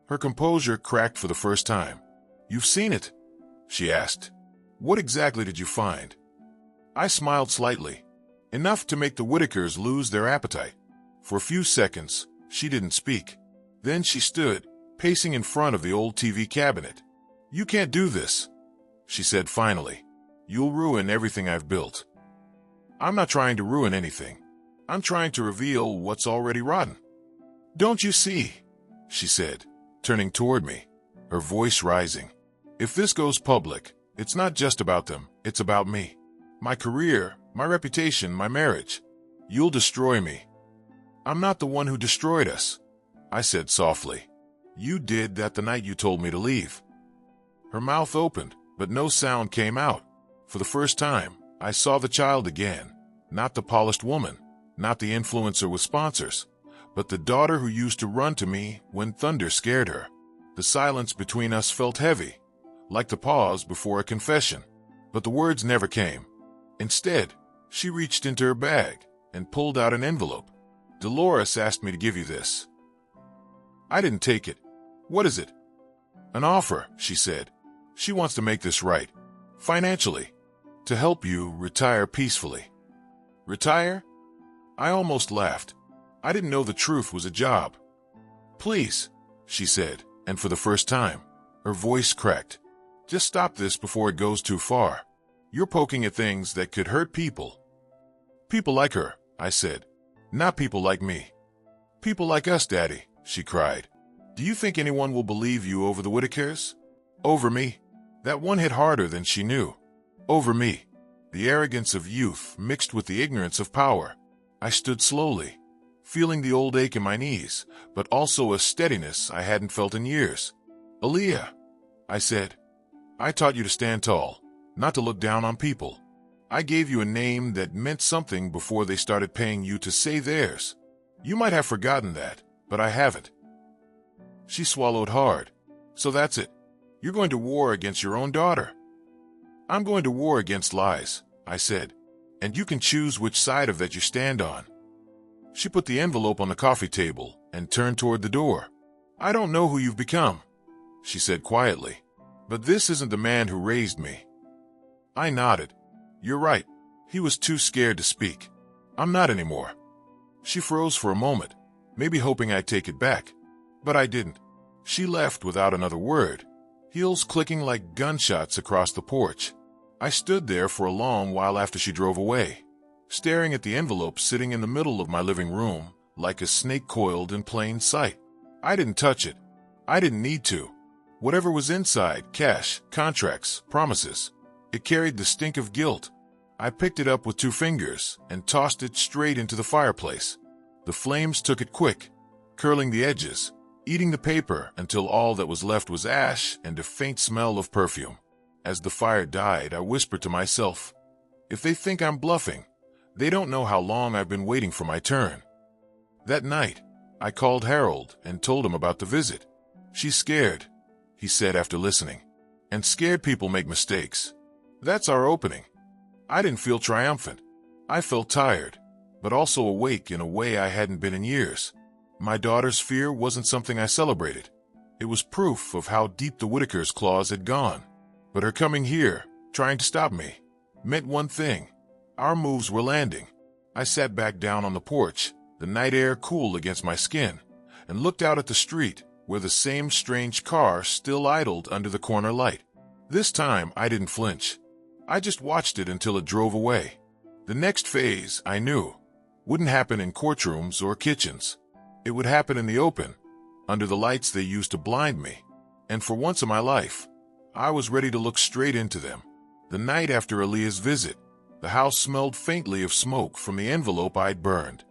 Her composure cracked for the first time. You've seen it? She asked. What exactly did you find? I smiled slightly, enough to make the Whitakers lose their appetite. For a few seconds, she didn't speak. Then she stood, pacing in front of the old TV cabinet. You can't do this, she said finally. You'll ruin everything I've built. I'm not trying to ruin anything. I'm trying to reveal what's already rotten. Don't you see? She said, turning toward me, her voice rising. If this goes public, it's not just about them, it's about me. My career, my reputation, my marriage. You'll destroy me. I'm not the one who destroyed us, I said softly. You did that the night you told me to leave. Her mouth opened, but no sound came out. For the first time, I saw the child again. Not the polished woman, not the influencer with sponsors, but the daughter who used to run to me when thunder scared her. The silence between us felt heavy, like the pause before a confession. But the words never came. Instead, she reached into her bag and pulled out an envelope. Dolores asked me to give you this. I didn't take it. What is it? An offer, she said. She wants to make this right. Financially. To help you retire peacefully. Retire? I almost laughed. I didn't know the truth was a job. Please, she said, and for the first time, her voice cracked. Just stop this before it goes too far. You're poking at things that could hurt people. People like her, I said. Not people like me. People like us, Daddy, she cried. Do you think anyone will believe you over the Whitakers? Over me? That one hit harder than she knew. Over me. The arrogance of youth mixed with the ignorance of power. I stood slowly, feeling the old ache in my knees, but also a steadiness I hadn't felt in years. Aaliyah, I said. I taught you to stand tall, not to look down on people. I gave you a name that meant something before they started paying you to say theirs. You might have forgotten that, but I haven't. She swallowed hard. So that's it. You're going to war against your own daughter. I'm going to war against lies, I said, and you can choose which side of that you stand on. She put the envelope on the coffee table and turned toward the door. I don't know who you've become, she said quietly, but this isn't the man who raised me. I nodded. You're right. He was too scared to speak. I'm not anymore. She froze for a moment, maybe hoping I'd take it back, but I didn't. She left without another word, heels clicking like gunshots across the porch. I stood there for a long while after she drove away, staring at the envelope sitting in the middle of my living room like a snake coiled in plain sight. I didn't touch it. I didn't need to. Whatever was inside, cash, contracts, promises, it carried the stink of guilt. I picked it up with 2 fingers and tossed it straight into the fireplace. The flames took it quick, curling the edges, eating the paper until all that was left was ash and a faint smell of perfume. As the fire died, I whispered to myself, if they think I'm bluffing, they don't know how long I've been waiting for my turn. That night, I called Harold and told him about the visit. She's scared, he said after listening. And scared people make mistakes. That's our opening. I didn't feel triumphant. I felt tired, but also awake in a way I hadn't been in years. My daughter's fear wasn't something I celebrated. It was proof of how deep the Whitakers' claws had gone. But her coming here, trying to stop me, meant one thing. Our moves were landing. I sat back down on the porch, the night air cool against my skin, and looked out at the street, where the same strange car still idled under the corner light. This time, I didn't flinch. I just watched it until it drove away. The next phase, I knew, wouldn't happen in courtrooms or kitchens. It would happen in the open, under the lights they used to blind me. And for once in my life, I was ready to look straight into them. The night after Aaliyah's visit, the house smelled faintly of smoke from the envelope I'd burned.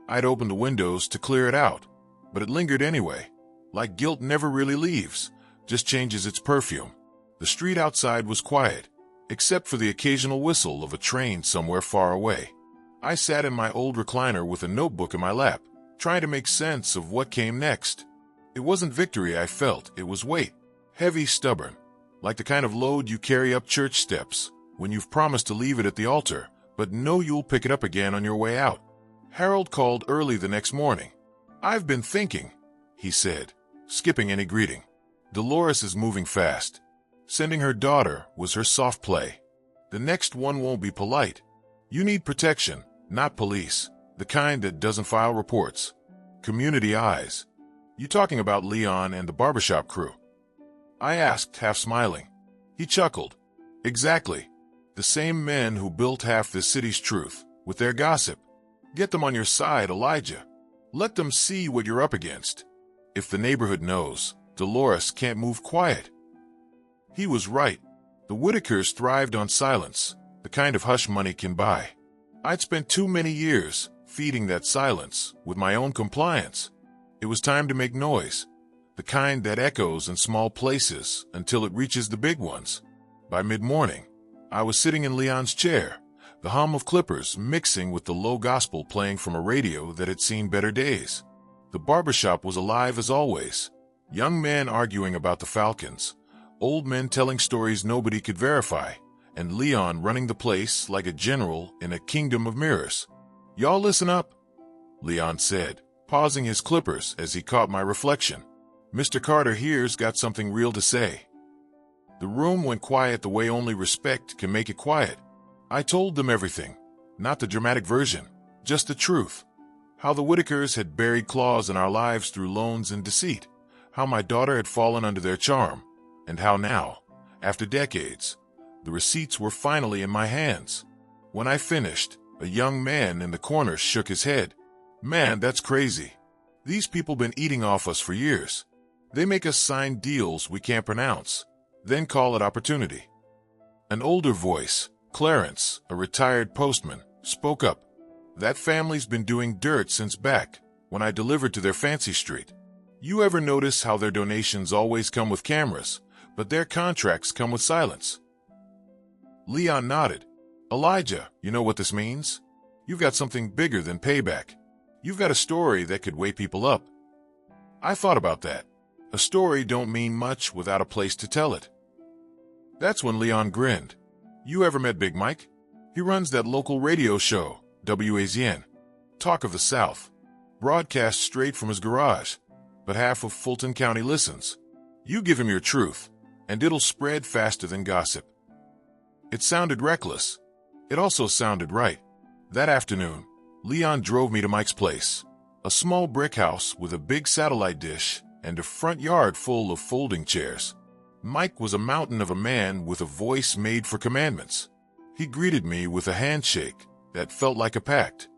I'd opened the windows to clear it out, but it lingered anyway. Like guilt never really leaves, just changes its perfume. The street outside was quiet, except for the occasional whistle of a train somewhere far away. I sat in my old recliner with a notebook in my lap, trying to make sense of what came next. It wasn't victory I felt, it was weight. Heavy, stubborn, like the kind of load you carry up church steps when you've promised to leave it at the altar, but know you'll pick it up again on your way out. Harold called early the next morning. "I've been thinking," he said, skipping any greeting. "Dolores is moving fast. Sending her daughter was her soft play. The next one won't be polite. You need protection, not police, the kind that doesn't file reports. Community eyes." "You talking about Leon and the barbershop crew?" I asked, half smiling. He chuckled. "Exactly. The same men who built half this city's truth, with their gossip. Get them on your side, Elijah. Let them see what you're up against. If the neighborhood knows, Dolores can't move quiet." He was right. The Whitakers thrived on silence, the kind of hush money can buy. I'd spent too many years feeding that silence with my own compliance. It was time to make noise, the kind that echoes in small places until it reaches the big ones. By mid-morning, I was sitting in Leon's chair, the hum of clippers mixing with the low gospel playing from a radio that had seen better days. The barbershop was alive as always. Young men arguing about the Falcons, old men telling stories nobody could verify, and Leon running the place like a general in a kingdom of mirrors. "Y'all listen up," Leon said, pausing his clippers as he caught my reflection. "Mr. Carter here's got something real to say." The room went quiet the way only respect can make it quiet. I told them everything, not the dramatic version, just the truth. How the Whitakers had buried claws in our lives through loans and deceit, how my daughter had fallen under their charm, and how now, after decades, the receipts were finally in my hands. When I finished, a young man in the corner shook his head. "Man, that's crazy. These people been eating off us for years. They make us sign deals we can't pronounce, then call it opportunity." An older voice, Clarence, a retired postman, spoke up. "That family's been doing dirt since back when I delivered to their fancy street. You ever notice how their donations always come with cameras, but their contracts come with silence?" Leon nodded. "Elijah, you know what this means? You've got something bigger than payback. You've got a story that could wake people up." I thought about that. A story don't mean much without a place to tell it. That's when Leon grinned. "You ever met Big Mike? He runs that local radio show, WAZN. Talk of the South. Broadcast straight from his garage, but half of Fulton County listens. You give him your truth, and it'll spread faster than gossip." It sounded reckless. It also sounded right. That afternoon, Leon drove me to Mike's place, a small brick house with a big satellite dish and a front yard full of folding chairs. Mike was a mountain of a man with a voice made for commandments. He greeted me with a handshake that felt like a pact.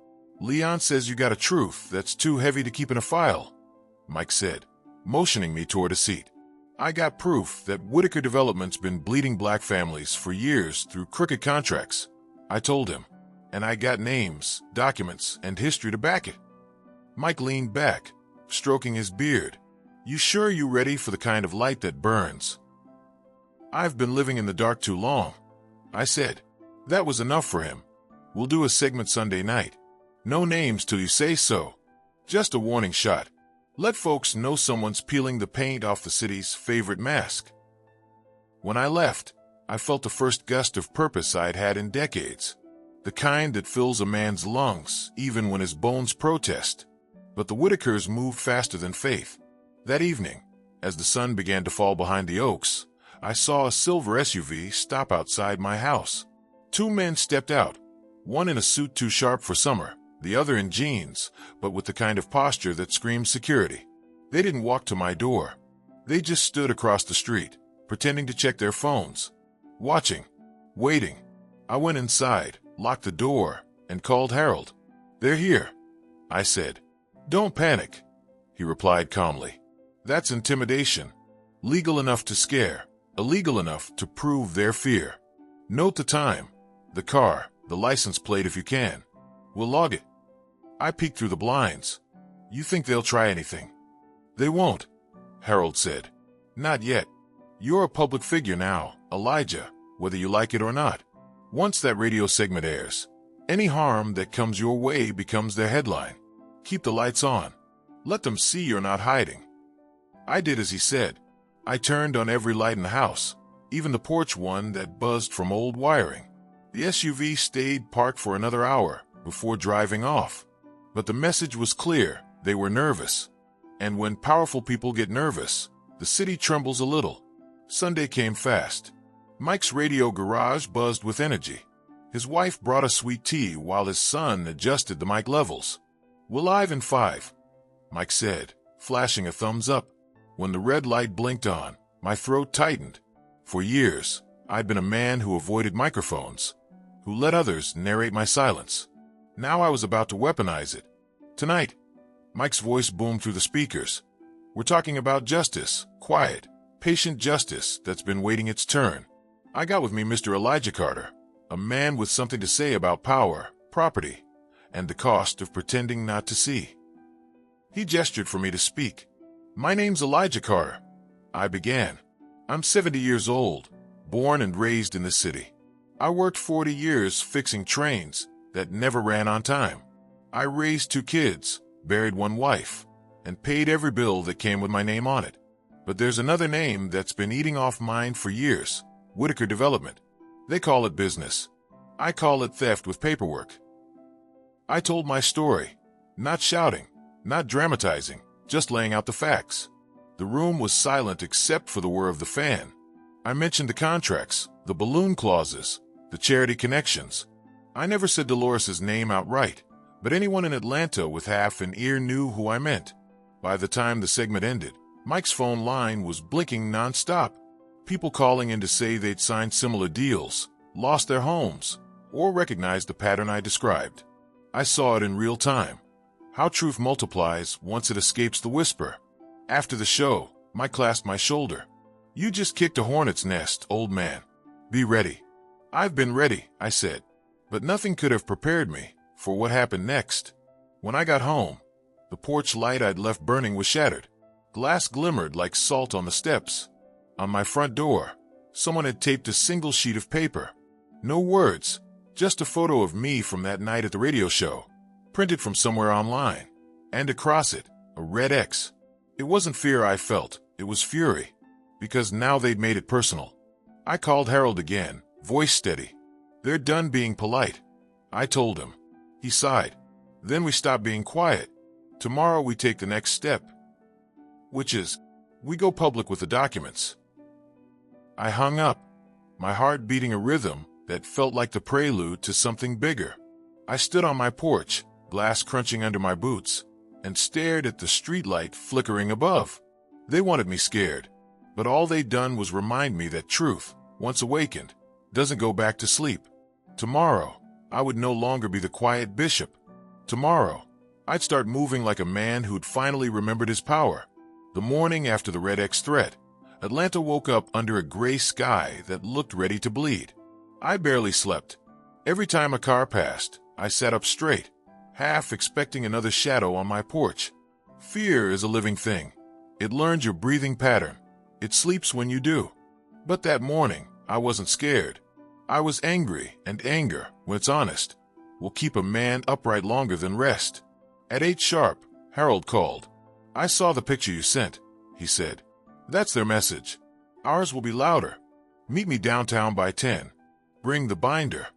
"Leon says you got a truth that's too heavy to keep in a file," Mike said, motioning me toward a seat. "I got proof that Whitaker Development's been bleeding black families for years through crooked contracts," I told him. "And I got names, documents, and history to back it." Mike leaned back, stroking his beard. "You sure you ready for the kind of light that burns?" "I've been living in the dark too long," I said. That was enough for him. "We'll do a segment Sunday night. No names till you say so. Just a warning shot. Let folks know someone's peeling the paint off the city's favorite mask." When I left, I felt the first gust of purpose I'd had in decades. The kind that fills a man's lungs even when his bones protest. But the Whitakers moved faster than faith. That evening, as the sun began to fall behind the oaks, I saw a silver SUV stop outside my house. Two men stepped out, one in a suit too sharp for summer, the other in jeans, but with the kind of posture that screamed security. They didn't walk to my door. They just stood across the street, pretending to check their phones. Watching. Waiting. I went inside, locked the door, and called Harold. "They're here," I said. "Don't panic," he replied calmly. "That's intimidation. Legal enough to scare, illegal enough to prove their fear. Note the time, the car, the license plate if you can. We'll log it. I peeked through the blinds. You think they'll try anything? They won't, Harold said. Not yet. You're a public figure now, Elijah, whether you like it or not. Once that radio segment airs, any harm that comes your way becomes their headline. Keep the lights on. Let them see you're not hiding. I did as he said. I turned on every light in the house, even the porch one that buzzed from old wiring. The SUV stayed parked for another hour before driving off. But the message was clear. They were nervous. And when powerful people get nervous, the city trembles a little. Sunday came fast. Mike's radio garage buzzed with energy. His wife brought a sweet tea while his son adjusted the mic levels. We're live in 5, Mike said, flashing a thumbs up. When the red light blinked on, my throat tightened. For years, I'd been a man who avoided microphones, who let others narrate my silence. Now I was about to weaponize it. Tonight, Mike's voice boomed through the speakers. We're talking about justice, quiet, patient justice that's been waiting its turn. I got with me Mr. Elijah Carter, a man with something to say about power, property, and the cost of pretending not to see. He gestured for me to speak. My name's Elijah Carter, I began. I'm 70 years old, born and raised in the city. I worked 40 years fixing trains that never ran on time. I raised 2 kids, buried 1 wife, and paid every bill that came with my name on it. But there's another name that's been eating off mine for years, Whitaker Development. They call it business. I call it theft with paperwork. I told my story, not shouting, not dramatizing, just laying out the facts. The room was silent except for the whir of the fan. I mentioned the contracts, the balloon clauses, the charity connections. I never said Dolores's name outright, but anyone in Atlanta with half an ear knew who I meant. By the time the segment ended, Mike's phone line was blinking nonstop. People calling in to say they'd signed similar deals, lost their homes, or recognized the pattern I described. I saw it in real time. How truth multiplies once it escapes the whisper. After the show, Mike clasped my shoulder. You just kicked a hornet's nest, old man. Be ready. I've been ready, I said. But nothing could have prepared me for what happened next. When I got home, the porch light I'd left burning was shattered. Glass glimmered like salt on the steps. On my front door, someone had taped a single sheet of paper. No words, just a photo of me from that night at the radio show, printed from somewhere online. And across it, a red X. It wasn't fear I felt, it was fury. Because now they'd made it personal. I called Harold again, voice steady. They're done being polite, I told him. He sighed. Then we stopped being quiet. Tomorrow we take the next step. Which is, we go public with the documents. I hung up, my heart beating a rhythm that felt like the prelude to something bigger. I stood on my porch, glass crunching under my boots, and stared at the streetlight flickering above. They wanted me scared, but all they'd done was remind me that truth, once awakened, doesn't go back to sleep. Tomorrow, I would no longer be the quiet bishop. Tomorrow, I'd start moving like a man who'd finally remembered his power. The morning after the Red X threat, Atlanta woke up under a gray sky that looked ready to bleed. I barely slept. Every time a car passed, I sat up straight, half expecting another shadow on my porch. Fear is a living thing. It learns your breathing pattern. It sleeps when you do. But that morning, I wasn't scared. I was angry, and anger, when it's honest, will keep a man upright longer than rest. At 8 sharp, Harold called. I saw the picture you sent, he said. That's their message. Ours will be louder. Meet me downtown by 10. Bring the binder.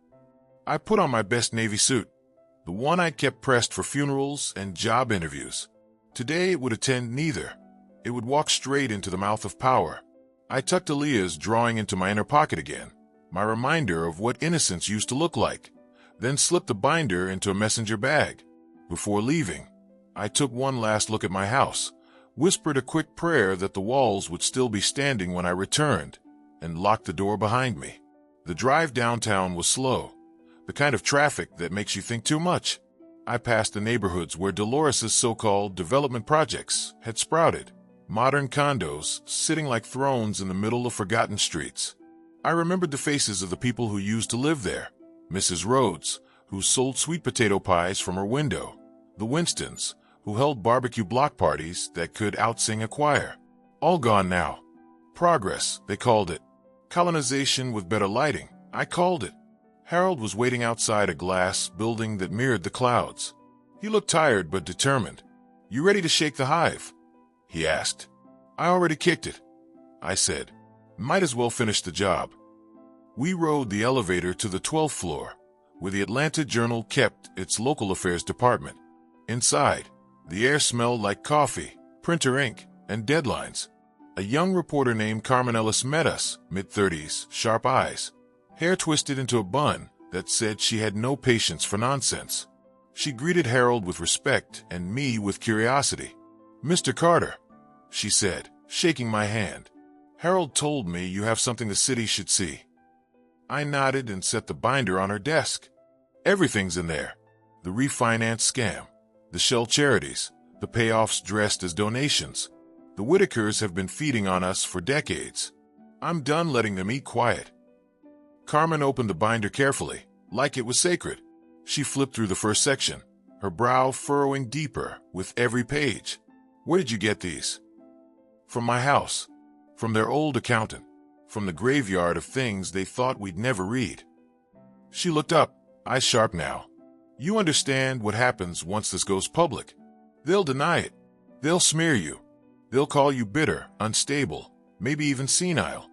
I put on my best Navy suit, the one I'd kept pressed for funerals and job interviews. Today it would attend neither. It would walk straight into the mouth of power. I tucked Aaliyah's drawing into my inner pocket again, my reminder of what innocence used to look like, then slipped the binder into a messenger bag. Before leaving, I took one last look at my house, whispered a quick prayer that the walls would still be standing when I returned, and locked the door behind me. The drive downtown was slow, the kind of traffic that makes you think too much. I passed the neighborhoods where Dolores's so-called development projects had sprouted. Modern condos sitting like thrones in the middle of forgotten streets. I remembered the faces of the people who used to live there. Mrs. Rhodes, who sold sweet potato pies from her window. The Winstons, who held barbecue block parties that could outsing a choir. All gone now. Progress, they called it. Colonization with better lighting, I called it. Harold was waiting outside a glass building that mirrored the clouds. He looked tired but determined. "You ready to shake the hive?" he asked. "I already kicked it," I said. "Might as well finish the job." We rode the elevator to the 12th floor, where the Atlanta Journal kept its local affairs department. Inside, the air smelled like coffee, printer ink, and deadlines. A young reporter named Carmen Ellis met us, mid-30s, sharp eyes, hair twisted into a bun that said she had no patience for nonsense. She greeted Harold with respect and me with curiosity. "Mr. Carter," she said, shaking my hand. "Harold told me you have something the city should see." I nodded and set the binder on her desk. Everything's in there. The refinance scam, the shell charities, the payoffs dressed as donations. The Whitakers have been feeding on us for decades. I'm done letting them eat quiet. Carmen opened the binder carefully, like it was sacred. She flipped through the first section, her brow furrowing deeper with every page. "Where did you get these?" "From my house. From their old accountant. From the graveyard of things they thought we'd never read." She looked up, eyes sharp now. "You understand what happens once this goes public. They'll deny it. They'll smear you. They'll call you bitter, unstable, maybe even senile."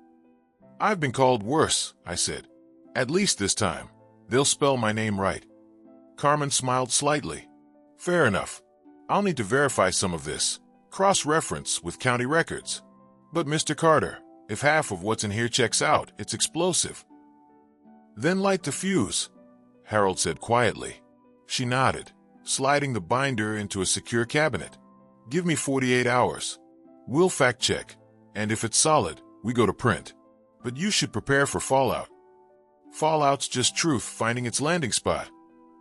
"I've been called worse," I said. "At least this time, they'll spell my name right." Carmen smiled slightly. "Fair enough. I'll need to verify some of this, cross-reference with county records. But Mr. Carter, if half of what's in here checks out, it's explosive." "Then light the fuse," Harold said quietly. She nodded, sliding the binder into a secure cabinet. "Give me 48 hours. We'll fact-check, and if it's solid, we go to print. But you should prepare for fallout." "Fallout's just truth finding its landing spot,"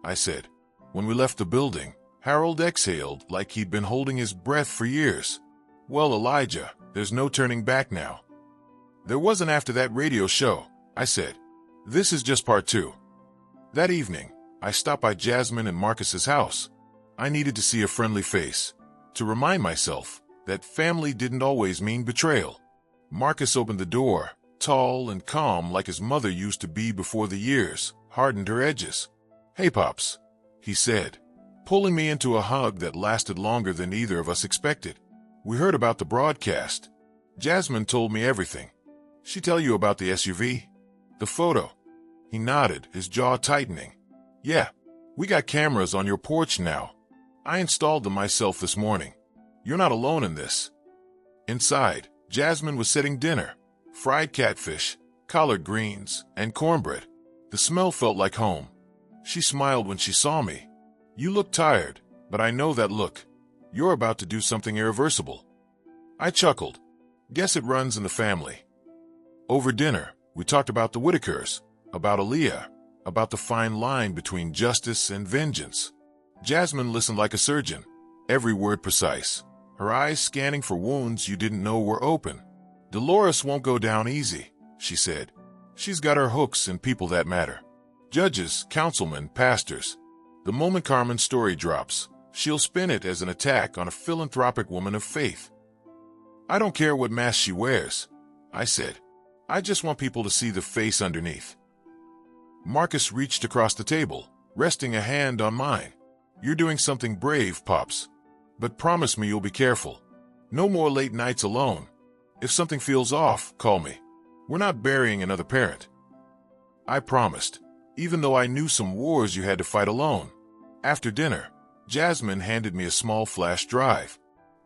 I said. When we left the building, Harold exhaled like he'd been holding his breath for years. "Well, Elijah, there's no turning back now." "There wasn't after that radio show," I said. "This is just part 2. That evening, I stopped by Jasmine and Marcus's house. I needed to see a friendly face, to remind myself that family didn't always mean betrayal. Marcus opened the door, tall and calm like his mother used to be before the years hardened her edges. "Hey, Pops," he said, pulling me into a hug that lasted longer than either of us expected. "We heard about the broadcast. Jasmine told me everything. She tell you about the SUV? The photo?" He nodded, his jaw tightening. "Yeah, we got cameras on your porch now. I installed them myself this morning. You're not alone in this." Inside, Jasmine was setting dinner. Fried catfish, collard greens, and cornbread. The smell felt like home. She smiled when she saw me. "You look tired, but I know that look. You're about to do something irreversible." I chuckled. Guess it runs in the family. Over dinner, we talked about the Whitakers, about Aaliyah, about the fine line between justice and vengeance. Jasmine listened like a surgeon, every word precise, her eyes scanning for wounds you didn't know were open. "Dolores won't go down easy," she said. "She's got her hooks in people that matter. Judges, councilmen, pastors. The moment Carmen's story drops, she'll spin it as an attack on a philanthropic woman of faith." "I don't care what mask she wears," I said. "I just want people to see the face underneath." Marcus reached across the table, resting a hand on mine. "You're doing something brave, Pops. But promise me you'll be careful. No more late nights alone. If something feels off, call me. We're not burying another parent." I promised, even though I knew some wars you had to fight alone. After dinner, Jasmine handed me a small flash drive.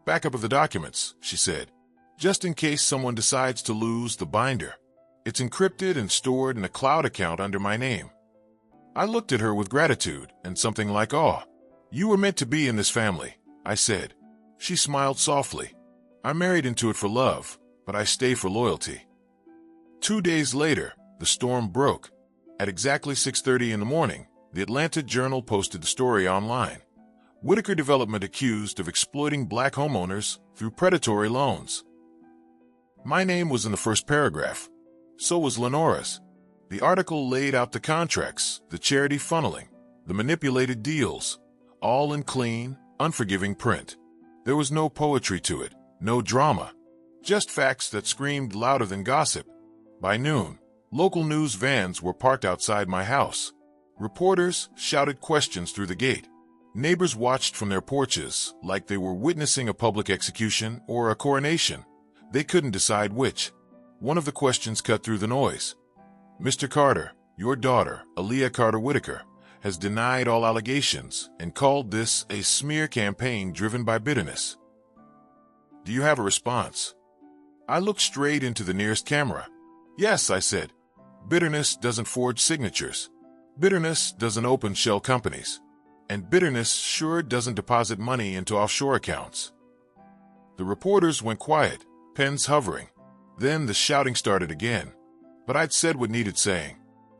"Backup of the documents," she said, "just in case someone decides to lose the binder. It's encrypted and stored in a cloud account under my name." I looked at her with gratitude and something like awe. "You were meant to be in this family," I said. She smiled softly. "I married into it for love, but I stay for loyalty." 2 days later, the storm broke. At exactly 6:30 in the morning, the Atlanta Journal posted the story online. Whitaker Development accused of exploiting black homeowners through predatory loans. My name was in the first paragraph. So was Lenora's. The article laid out the contracts, the charity funneling, the manipulated deals, all in clean, unforgiving print. There was no poetry to it, no drama, just facts that screamed louder than gossip. By noon, local news vans were parked outside my house. Reporters shouted questions through the gate. Neighbors watched from their porches like they were witnessing a public execution or a coronation. They couldn't decide which. One of the questions cut through the noise. Mr. Carter, your daughter, Aaliyah Carter Whitaker, has denied all allegations and called this a smear campaign driven by bitterness. Do you have a response? I looked straight into the nearest camera. Yes, I said. Bitterness doesn't forge signatures. Bitterness doesn't open shell companies. And bitterness sure doesn't deposit money into offshore accounts. The reporters went quiet, pens hovering. Then the shouting started again. But I'd said what needed saying.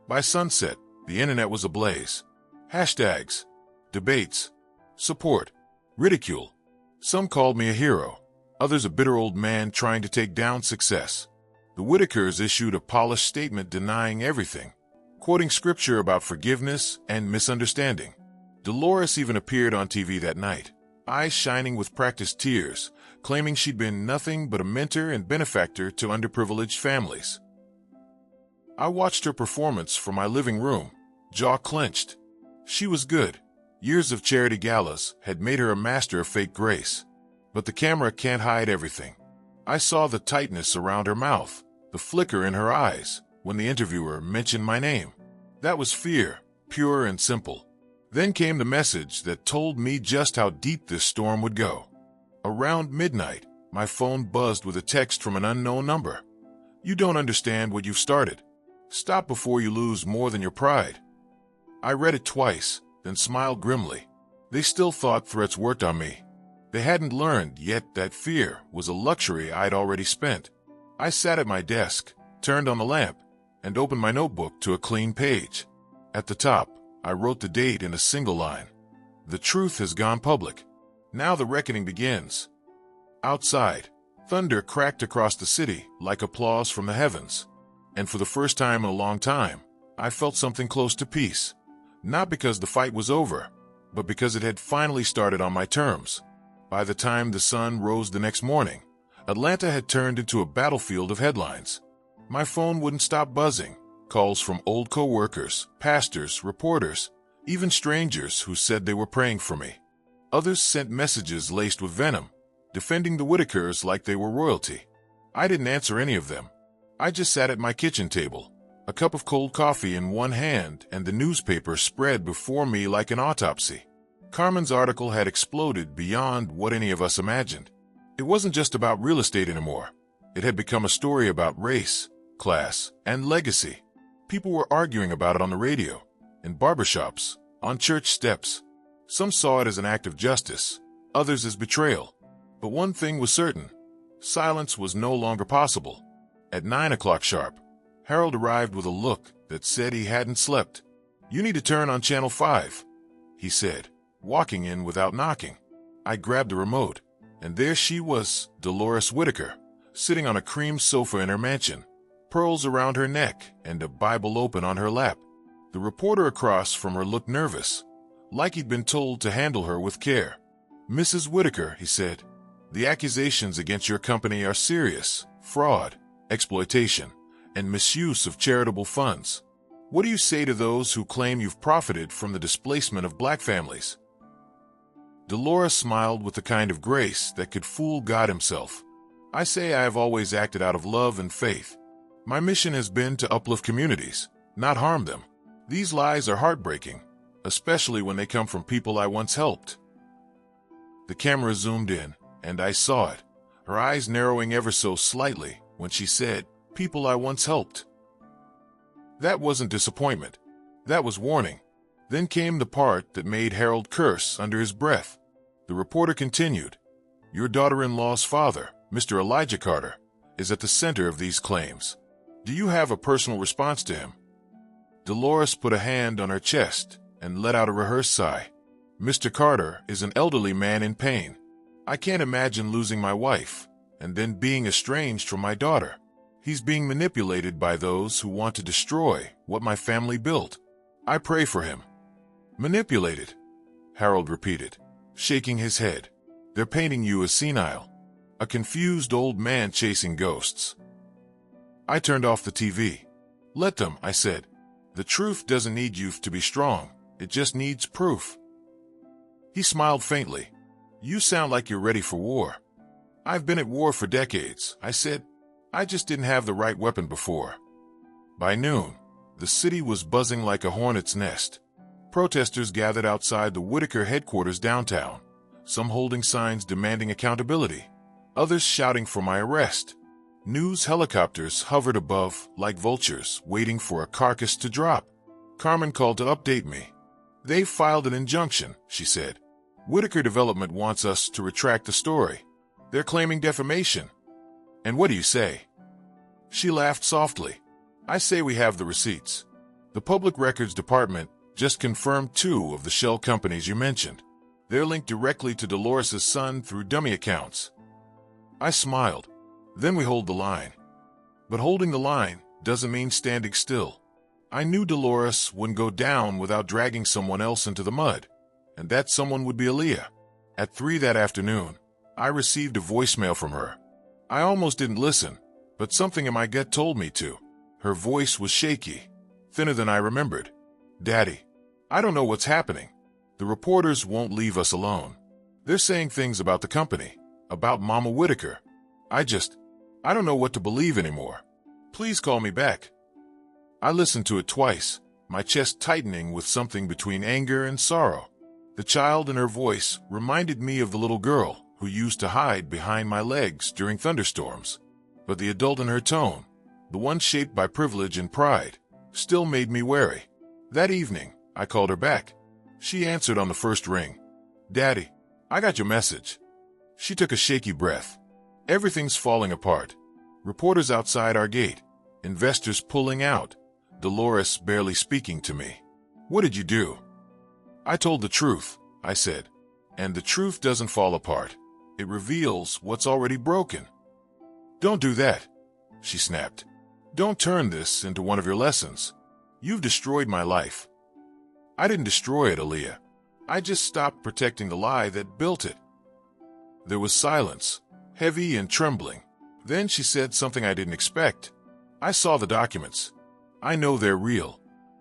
By sunset, the internet was ablaze. Hashtags, debates, support, ridicule. Some called me a hero, others a bitter old man trying to take down success. The Whitakers issued a polished statement denying everything, quoting scripture about forgiveness and misunderstanding. Dolores even appeared on TV that night, eyes shining with practiced tears, claiming she'd been nothing but a mentor and benefactor to underprivileged families. I watched her performance from my living room, jaw clenched. She was good. Years of charity galas had made her a master of fake grace. But the camera can't hide everything. I saw the tightness around her mouth, the flicker in her eyes, when the interviewer mentioned my name. That was fear, pure and simple. Then came the message that told me just how deep this storm would go. Around midnight, my phone buzzed with a text from an unknown number. You don't understand what you've started. Stop before you lose more than your pride. I read it twice, then smiled grimly. They still thought threats worked on me. They hadn't learned yet that fear was a luxury I'd already spent. I sat at my desk, turned on the lamp, and opened my notebook to a clean page. At the top, I wrote the date in a single line. The truth has gone public. Now the reckoning begins. Outside, thunder cracked across the city like applause from the heavens. And for the first time in a long time, I felt something close to peace. Not because the fight was over, but because it had finally started on my terms. By the time the sun rose the next morning, Atlanta had turned into a battlefield of headlines. My phone wouldn't stop buzzing. Calls from old co-workers, pastors, reporters, even strangers who said they were praying for me. Others sent messages laced with venom, defending the Whitakers like they were royalty. I didn't answer any of them. I just sat at my kitchen table, a cup of cold coffee in one hand and the newspaper spread before me like an autopsy. Carmen's article had exploded beyond what any of us imagined. It wasn't just about real estate anymore. It had become a story about race, class, and legacy. People were arguing about it on the radio, in barbershops, on church steps. Some saw it as an act of justice, others as betrayal. But one thing was certain. Silence was no longer possible. At 9 o'clock sharp, Harold arrived with a look that said he hadn't slept. "You need to turn on Channel 5, he said, walking in without knocking. I grabbed the remote, and there she was, Dolores Whitaker, sitting on a cream sofa in her mansion, pearls around her neck and a Bible open on her lap. The reporter across from her looked nervous, like he'd been told to handle her with care. "Mrs. Whitaker," he said, "the accusations against your company are serious: fraud, exploitation, and misuse of charitable funds. What do you say to those who claim you've profited from the displacement of black families?" Dolores smiled with the kind of grace that could fool God himself. "I say I have always acted out of love and faith. My mission has been to uplift communities, not harm them. These lies are heartbreaking, especially when they come from people I once helped." The camera zoomed in, and I saw it, her eyes narrowing ever so slightly when she said, "People I once helped." That wasn't disappointment. That was warning. Then came the part that made Harold curse under his breath. The reporter continued, "Your daughter-in-law's father, Mr. Elijah Carter, is at the center of these claims. Do you have a personal response to him?" Dolores put a hand on her chest and let out a rehearsed sigh. Mr. Carter is an elderly man in pain. I can't imagine losing my wife and then being estranged from my daughter. He's being manipulated by those who want to destroy what my family built. I pray for him." "Manipulated," Harold repeated, shaking his head. "They're painting you as senile, a confused old man chasing ghosts." I turned off the TV. "Let them," I said. "The truth doesn't need youth to be strong. It just needs proof." He smiled faintly. "You sound like you're ready for war." "I've been at war for decades," I said. "I just didn't have the right weapon before." By noon, the city was buzzing like a hornet's nest. Protesters gathered outside the Whitaker headquarters downtown, some holding signs demanding accountability, others shouting for my arrest. News helicopters hovered above like vultures, waiting for a carcass to drop. Carmen called to update me. "They've filed an injunction," she said. "Whitaker Development wants us to retract the story. They're claiming defamation." "And what do you say?" She laughed softly. "I say we have the receipts. The Public Records Department just confirmed 2 of the shell companies you mentioned. They're linked directly to Dolores' son through dummy accounts." I smiled. "Then we hold the line." But holding the line doesn't mean standing still. I knew Dolores wouldn't go down without dragging someone else into the mud, and that someone would be Aaliyah. At 3 that afternoon, I received a voicemail from her. I almost didn't listen, but something in my gut told me to. Her voice was shaky, thinner than I remembered. "Daddy, I don't know what's happening. The reporters won't leave us alone. They're saying things about the company, about Mama Whitaker. I don't know what to believe anymore. Please call me back." I listened to it twice, my chest tightening with something between anger and sorrow. The child in her voice reminded me of the little girl who used to hide behind my legs during thunderstorms. But the adult in her tone, the one shaped by privilege and pride, still made me wary. That evening, I called her back. She answered on the first ring. "Daddy, I got your message." She took a shaky breath. "Everything's falling apart. Reporters outside our gate, investors pulling out, Dolores barely speaking to me. What did you do?" "I told the truth," I said. "And the truth doesn't fall apart. It reveals what's already broken." "Don't do that," she snapped. "Don't turn this into one of your lessons. You've destroyed my life." "I didn't destroy it, Aaliyah. I just stopped protecting the lie that built it." There was silence, heavy and trembling. Then she said something I didn't expect. "I saw the documents. I know they're real.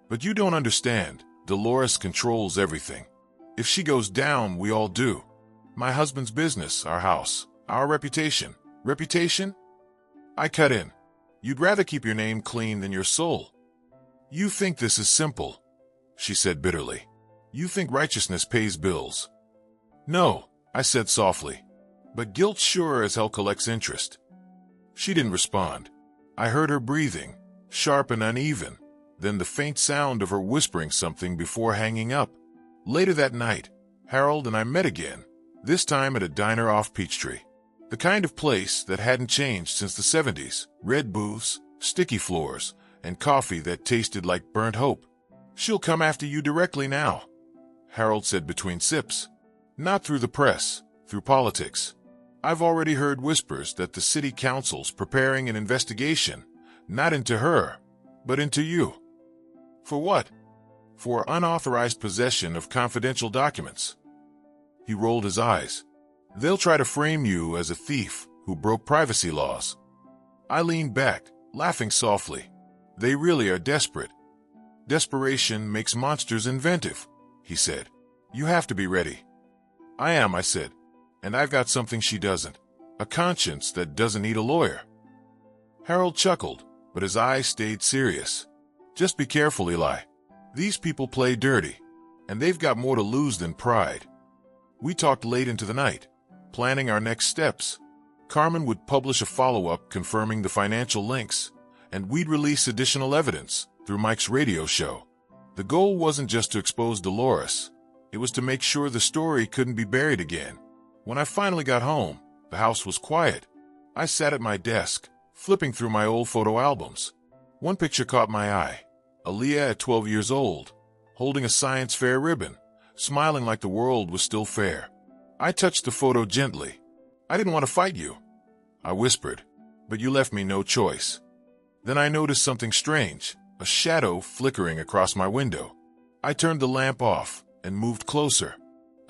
But you don't understand. Dolores controls everything. If she goes down, we all do. My husband's business, our house, our reputation." "Reputation?" I cut in. "You'd rather keep your name clean than your soul." "You think this is simple," she said bitterly. "You think righteousness pays bills." "No," I said softly. "But guilt sure as hell collects interest." She didn't respond. I heard her breathing, sharp and uneven, then the faint sound of her whispering something before hanging up. Later that night, Harold and I met again, this time at a diner off Peachtree. The kind of place that hadn't changed since the 70s, red booths, sticky floors, and coffee that tasted like burnt hope. "She'll come after you directly now," Harold said between sips. "Not through the press, through politics. I've already heard whispers that the city council's preparing an investigation, not into her, but into you." "For what?" "For unauthorized possession of confidential documents." He rolled his eyes. "They'll try to frame you as a thief who broke privacy laws." I leaned back, laughing softly. "They really are desperate." "Desperation makes monsters inventive," he said. "You have to be ready." "I am," I said. "And I've got something she doesn't. A conscience that doesn't need a lawyer." Harold chuckled, but his eyes stayed serious. "Just be careful, Eli. These people play dirty, and they've got more to lose than pride." We talked late into the night, planning our next steps. Carmen would publish a follow-up confirming the financial links, and we'd release additional evidence through Mike's radio show. The goal wasn't just to expose Dolores. It was to make sure the story couldn't be buried again. When I finally got home, the house was quiet. I sat at my desk, flipping through my old photo albums. One picture caught my eye. Aaliyah at 12 years old, holding a science fair ribbon, smiling like the world was still fair. I touched the photo gently. "I didn't want to fight you," I whispered, "but you left me no choice." Then I noticed something strange, a shadow flickering across my window. I turned the lamp off and moved closer.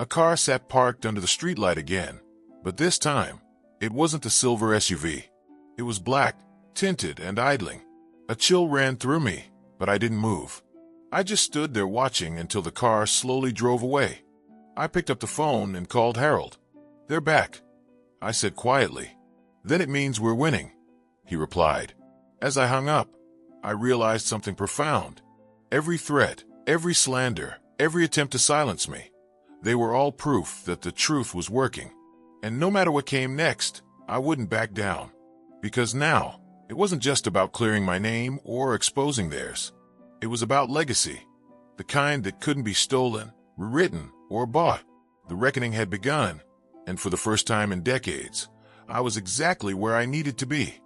A car sat parked under the streetlight again, but this time, it wasn't the silver SUV. It was black, tinted, and idling. A chill ran through me, but I didn't move. I just stood there watching until the car slowly drove away. I picked up the phone and called Harold. "They're back," I said quietly. "Then it means we're winning," he replied. As I hung up, I realized something profound. Every threat, every slander, every attempt to silence me, they were all proof that the truth was working. And no matter what came next, I wouldn't back down. Because now, it wasn't just about clearing my name or exposing theirs. It was about legacy, the kind that couldn't be stolen, rewritten, or bought. The reckoning had begun, and for the first time in decades, I was exactly where I needed to be,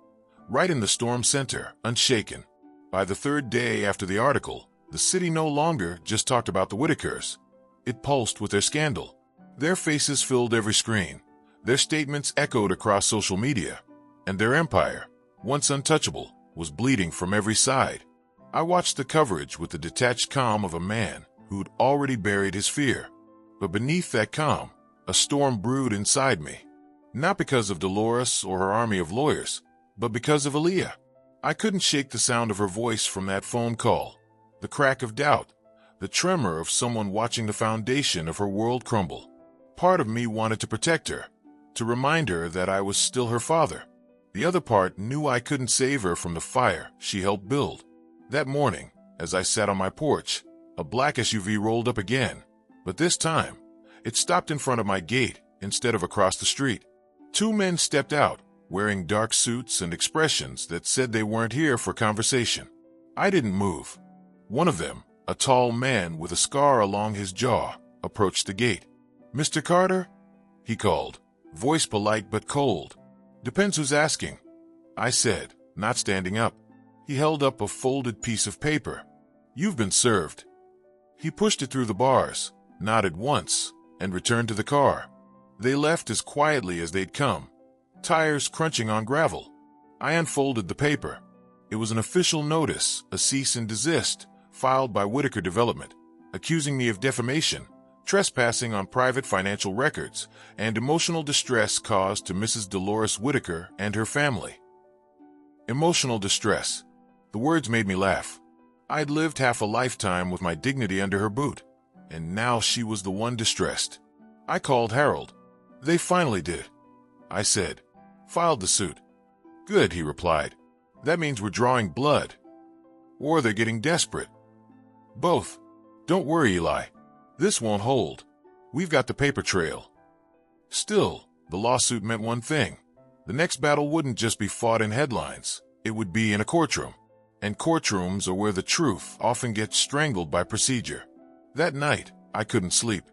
right in the storm center, unshaken. By the third day after the article, the city no longer just talked about the Whitakers. It pulsed with their scandal. Their faces filled every screen. Their statements echoed across social media, and their empire, once untouchable, was bleeding from every side. I watched the coverage with the detached calm of a man who'd already buried his fear. But beneath that calm, a storm brewed inside me. Not because of Dolores or her army of lawyers, but because of Aaliyah. I couldn't shake the sound of her voice from that phone call, the crack of doubt, the tremor of someone watching the foundation of her world crumble. Part of me wanted to protect her, to remind her that I was still her father. The other part knew I couldn't save her from the fire she helped build. That morning, as I sat on my porch, a black SUV rolled up again, but this time, it stopped in front of my gate instead of across the street. Two men stepped out, wearing dark suits and expressions that said they weren't here for conversation. I didn't move. One of them, a tall man with a scar along his jaw, approached the gate. "Mr. Carter?" he called, voice polite but cold. "Depends who's asking," I said, not standing up. He held up a folded piece of paper. "You've been served." He pushed it through the bars, nodded once, and returned to the car. They left as quietly as they'd come, tires crunching on gravel. I unfolded the paper. It was an official notice, a cease and desist, filed by Whitaker Development, accusing me of defamation, trespassing on private financial records, and emotional distress caused to Mrs. Dolores Whitaker and her family. Emotional distress. The words made me laugh. I'd lived half a lifetime with my dignity under her boot, and now she was the one distressed. I called Harold. "They finally did it," I said. "Filed the suit." "Good," he replied. "That means we're drawing blood. Or they're getting desperate." "Both. Don't worry, Eli. This won't hold. We've got the paper trail." Still, the lawsuit meant one thing. The next battle wouldn't just be fought in headlines. It would be in a courtroom. And courtrooms are where the truth often gets strangled by procedure. That night, I couldn't sleep.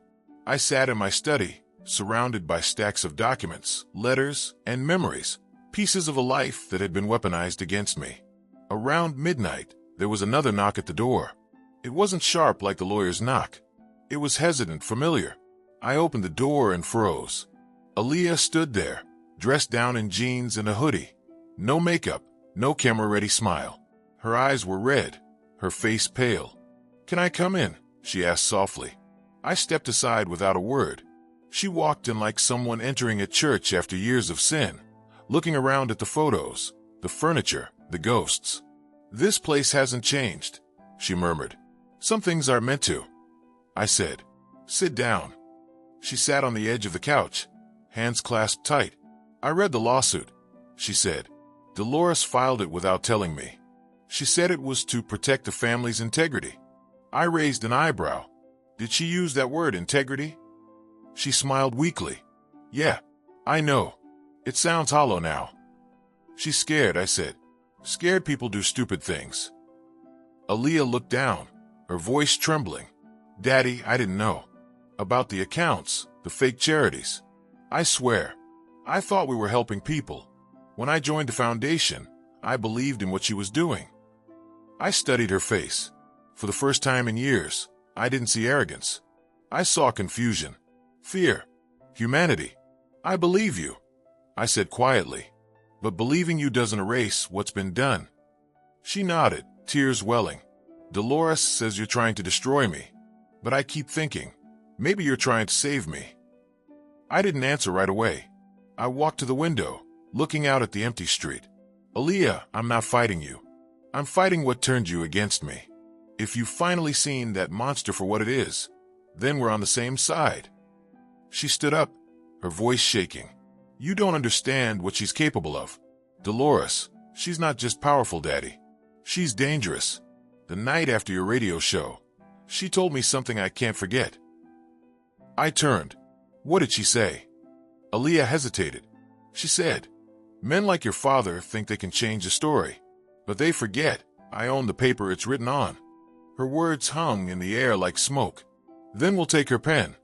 I sat in my study, surrounded by stacks of documents, letters, and memories, pieces of a life that had been weaponized against me. Around midnight, there was another knock at the door. It wasn't sharp like the lawyer's knock. It was hesitant, familiar. I opened the door and froze. Aaliyah stood there, dressed down in jeans and a hoodie. No makeup, no camera-ready smile. Her eyes were red, her face pale. "Can I come in?" she asked softly. I stepped aside without a word. She walked in like someone entering a church after years of sin, looking around at the photos, the furniture, the ghosts. "This place hasn't changed," she murmured. "Some things aren't meant to," I said. "Sit down." She sat on the edge of the couch, hands clasped tight. "I read the lawsuit," she said. "Dolores filed it without telling me. She said it was to protect the family's integrity." I raised an eyebrow. Did she use that word, integrity? She smiled weakly. "Yeah, I know. It sounds hollow now." "She's scared," I said. "Scared people do stupid things." Aaliyah looked down, her voice trembling. "Daddy, I didn't know. About the accounts, the fake charities. I swear, I thought we were helping people. When I joined the foundation, I believed in what she was doing." I studied her face. For the first time in years, I didn't see arrogance. I saw confusion, fear, humanity. I believe you, I said quietly, but believing you doesn't erase what's been done. She nodded, tears welling. Dolores says you're trying to destroy me, but I keep thinking, maybe you're trying to save me. I didn't answer right away. I walked to the window, looking out at the empty street. Aaliyah, I'm not fighting you. I'm fighting what turned you against me. If you've finally seen that monster for what it is, then we're on the same side. She stood up, her voice shaking. You don't understand what she's capable of. Dolores, she's not just powerful, Daddy. She's dangerous. The night after your radio show, she told me something I can't forget. I turned. What did she say? Aaliyah hesitated. She said, men like your father think they can change a story, but they forget I own the paper it's written on. Her words hung in the air like smoke. Then we'll take her pen,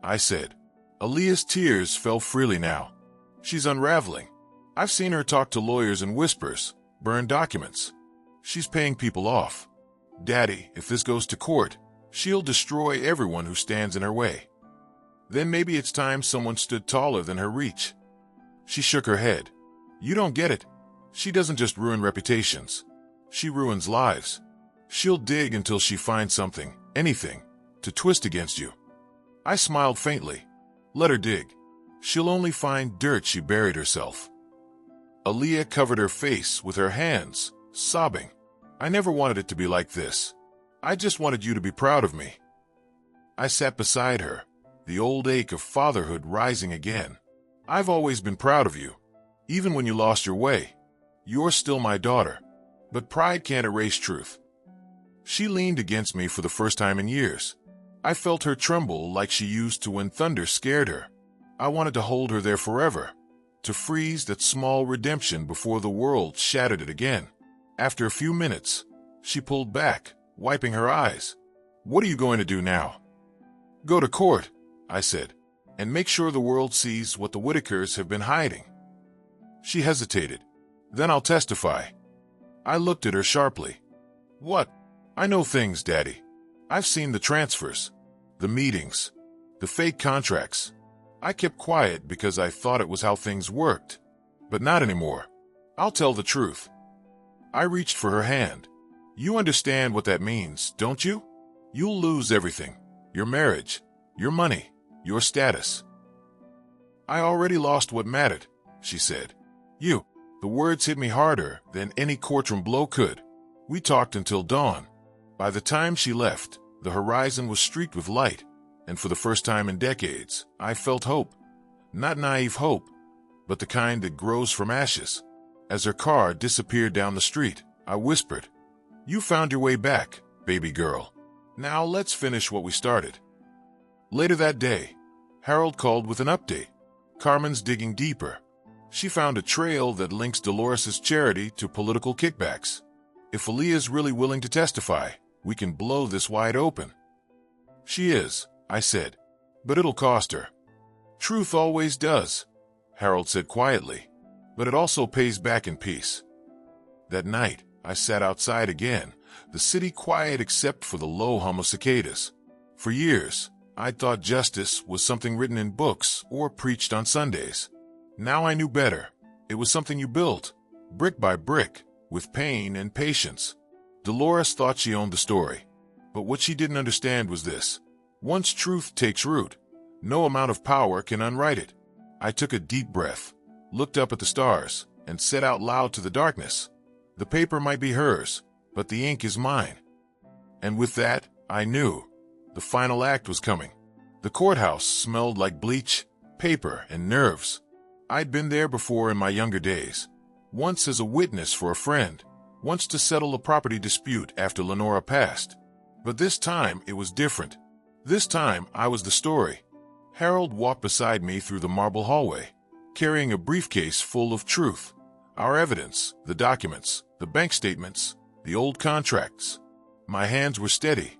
I said. Aaliyah's tears fell freely now. She's unraveling. I've seen her talk to lawyers in whispers, burn documents. She's paying people off. Daddy, if this goes to court, she'll destroy everyone who stands in her way. Then maybe it's time someone stood taller than her reach. She shook her head. You don't get it. She doesn't just ruin reputations. She ruins lives. She'll dig until she finds something, anything, to twist against you. I smiled faintly. Let her dig. She'll only find dirt she buried herself. Aaliyah covered her face with her hands, sobbing. I never wanted it to be like this. I just wanted you to be proud of me. I sat beside her, the old ache of fatherhood rising again. I've always been proud of you, even when you lost your way. You're still my daughter, but pride can't erase truth. She leaned against me for the first time in years. I felt her tremble like she used to when thunder scared her. I wanted to hold her there forever, to freeze that small redemption before the world shattered it again. After a few minutes, she pulled back, wiping her eyes. What are you going to do now? Go to court, I said, and make sure the world sees what the Whitakers have been hiding. She hesitated. Then I'll testify. I looked at her sharply. What? I know things, Daddy. I've seen the transfers, the meetings, the fake contracts. I kept quiet because I thought it was how things worked. But not anymore. I'll tell the truth. I reached for her hand. You understand what that means, don't you? You'll lose everything. Your marriage, your money, your status. I already lost what mattered, she said. You. The words hit me harder than any courtroom blow could. We talked until dawn. By the time she left, the horizon was streaked with light, and for the first time in decades, I felt hope. Not naive hope, but the kind that grows from ashes. As her car disappeared down the street, I whispered, You found your way back, baby girl. Now let's finish what we started. Later that day, Harold called with an update. Carmen's digging deeper. She found a trail that links Dolores' charity to political kickbacks. If Aaliyah's really willing to testify, we can blow this wide open. She is, I said, but it'll cost her. Truth always does, Harold said quietly, but it also pays back in peace. That night, I sat outside again, the city quiet except for the low hum of cicadas. For years, I'd thought justice was something written in books or preached on Sundays. Now I knew better. It was something you built, brick by brick, with pain and patience. Dolores thought she owned the story, but what she didn't understand was this. Once truth takes root, no amount of power can unwrite it. I took a deep breath, looked up at the stars, and said out loud to the darkness, The paper might be hers, but the ink is mine. And with that, I knew. The final act was coming. The courthouse smelled like bleach, paper, and nerves. I'd been there before in my younger days, once as a witness for a friend, once to settle a property dispute after Lenora passed. But this time it was different. This time I was the story. Harold walked beside me through the marble hallway, carrying a briefcase full of truth. Our evidence, the documents, the bank statements, the old contracts. My hands were steady,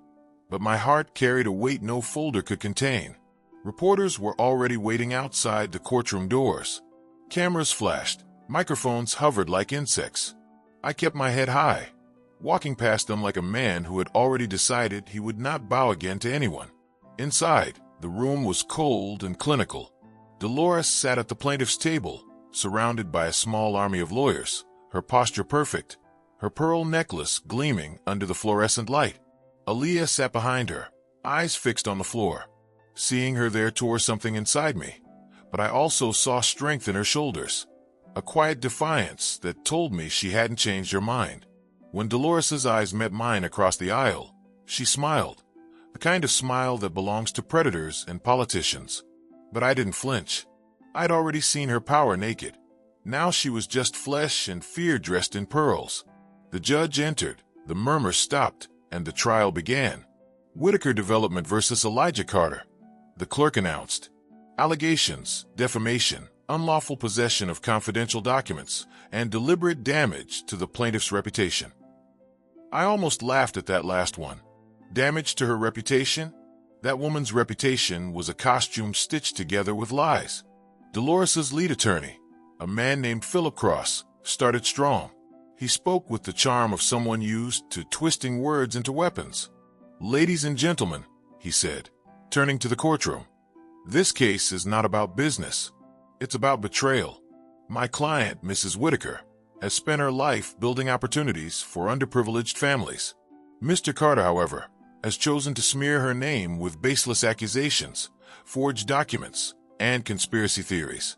but my heart carried a weight no folder could contain. Reporters were already waiting outside the courtroom doors. Cameras flashed, microphones hovered like insects. I kept my head high, walking past them like a man who had already decided he would not bow again to anyone. Inside, the room was cold and clinical. Dolores sat at the plaintiff's table, surrounded by a small army of lawyers, her posture perfect, her pearl necklace gleaming under the fluorescent light. Aaliyah sat behind her, eyes fixed on the floor. Seeing her there tore something inside me, but I also saw strength in her shoulders, a quiet defiance that told me she hadn't changed her mind. When Dolores's eyes met mine across the aisle, she smiled, the kind of smile that belongs to predators and politicians. But I didn't flinch. I'd already seen her power naked. Now she was just flesh and fear dressed in pearls. The judge entered, the murmurs stopped, and the trial began. Whitaker Development versus Elijah Carter. The clerk announced. Allegations, defamation, unlawful possession of confidential documents, and deliberate damage to the plaintiff's reputation. I almost laughed at that last one. Damage to her reputation? That woman's reputation was a costume stitched together with lies. Dolores's lead attorney, a man named Philip Cross, started strong. He spoke with the charm of someone used to twisting words into weapons. "Ladies and gentlemen," he said, turning to the courtroom, "this case is not about business. It's about betrayal. My client, Mrs. Whitaker, has spent her life building opportunities for underprivileged families. Mr. Carter, however, has chosen to smear her name with baseless accusations, forged documents, and conspiracy theories.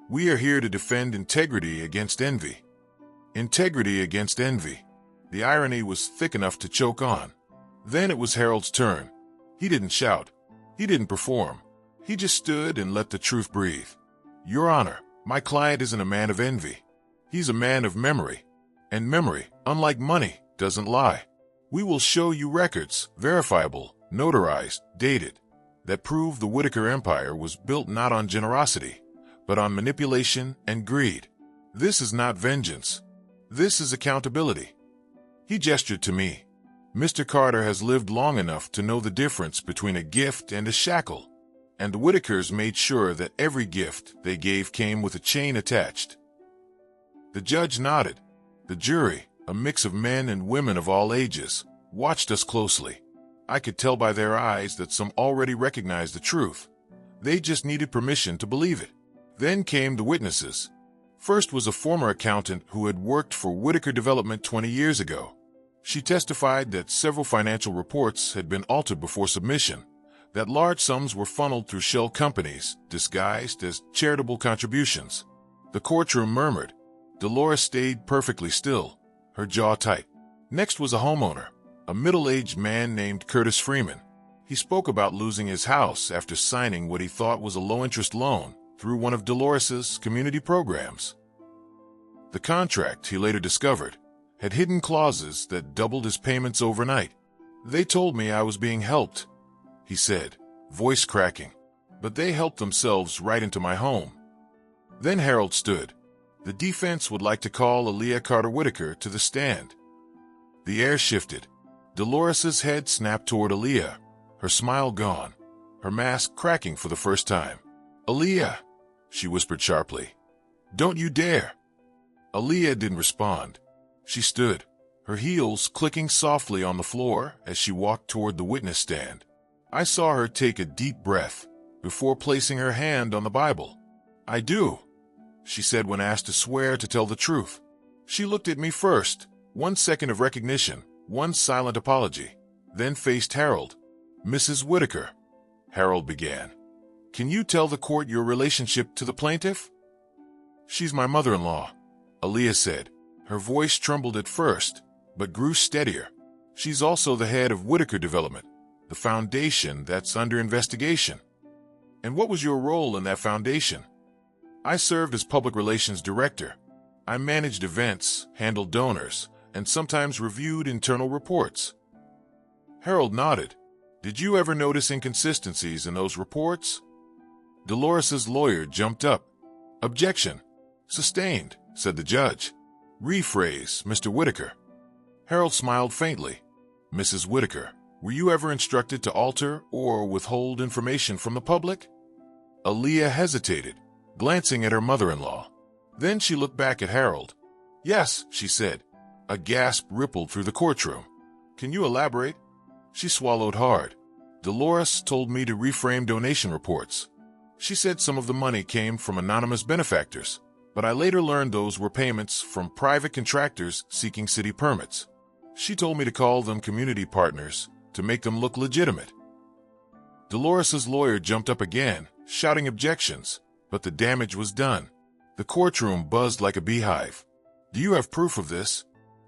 We are here to defend integrity against envy." Integrity against envy. The irony was thick enough to choke on. Then it was Harold's turn. He didn't shout. He didn't perform. He just stood and let the truth breathe. "Your Honor, my client isn't a man of envy. He's a man of memory. And memory, unlike money, doesn't lie. We will show you records, verifiable, notarized, dated, that prove the Whitaker empire was built not on generosity, but on manipulation and greed. This is not vengeance. This is accountability." He gestured to me. "Mr. Carter has lived long enough to know the difference between a gift and a shackle, and the Whitakers made sure that every gift they gave came with a chain attached." The judge nodded. The jury, a mix of men and women of all ages, watched us closely. I could tell by their eyes that some already recognized the truth. They just needed permission to believe it. Then came the witnesses. First was a former accountant who had worked for Whitaker Development 20 years ago. She testified that several financial reports had been altered before submission, that large sums were funneled through shell companies, disguised as charitable contributions. The courtroom murmured. Dolores stayed perfectly still, her jaw tight. Next was a homeowner, a middle-aged man named Curtis Freeman. He spoke about losing his house after signing what he thought was a low-interest loan through one of Dolores's community programs. The contract, he later discovered, had hidden clauses that doubled his payments overnight. "They told me I was being helped," he said, voice cracking, "but they helped themselves right into my home." Then Harold stood. The defense would like to call Aaliyah Carter Whitaker to the stand. The air shifted. Dolores's head snapped toward Aaliyah, her smile gone, her mask cracking for the first time. "Aaliyah," she whispered sharply, "don't you dare." Aaliyah didn't respond. She stood, her heels clicking softly on the floor as she walked toward the witness stand. I saw her take a deep breath before placing her hand on the Bible. "I do," she said when asked to swear to tell the truth. She looked at me first, 1 second of recognition, one silent apology, then faced Harold. "Mrs. Whitaker," Harold began, "can you tell the court your relationship to the plaintiff?" "She's my mother-in-law," Aaliyah said. Her voice trembled at first, but grew steadier. "She's also the head of Whitaker Development, the foundation that's under investigation." "And what was your role in that foundation?" "I served as public relations director. I managed events, handled donors, and sometimes reviewed internal reports." Harold nodded. "Did you ever notice inconsistencies in those reports?" Dolores's lawyer jumped up. "Objection. Sustained," said the judge. "Rephrase, Mr. Whitaker." Harold smiled faintly. "Mrs. Whitaker, were you ever instructed to alter or withhold information from the public?" Aaliyah hesitated, glancing at her mother-in-law. Then she looked back at Harold. "Yes," she said. A gasp rippled through the courtroom. "Can you elaborate?" She swallowed hard. Dolores told me to reframe donation reports. She said some of the money came from anonymous benefactors, but I later learned those were payments from private contractors seeking city permits. She told me to call them community partners to make them look legitimate. Dolores's lawyer jumped up again, shouting objections, but the damage was done. The courtroom buzzed like a beehive. "Do you have proof of this?"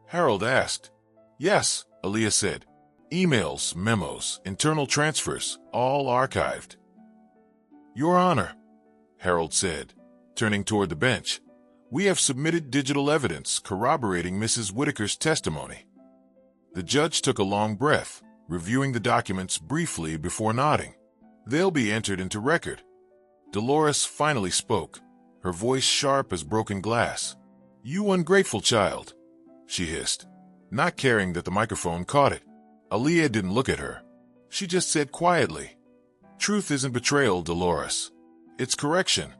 Harold asked. "Yes," Aaliyah said. "Emails, memos, internal transfers, all archived." "Your Honor," Harold said, turning toward the bench, "we have submitted digital evidence corroborating Mrs. Whitaker's testimony." The judge took a long breath, reviewing the documents briefly before nodding. "They'll be entered into record." Dolores finally spoke, her voice sharp as broken glass. "You ungrateful child," she hissed, not caring that the microphone caught it. Aaliyah didn't look at her. She just said quietly, "Truth isn't betrayal, Dolores. It's correction."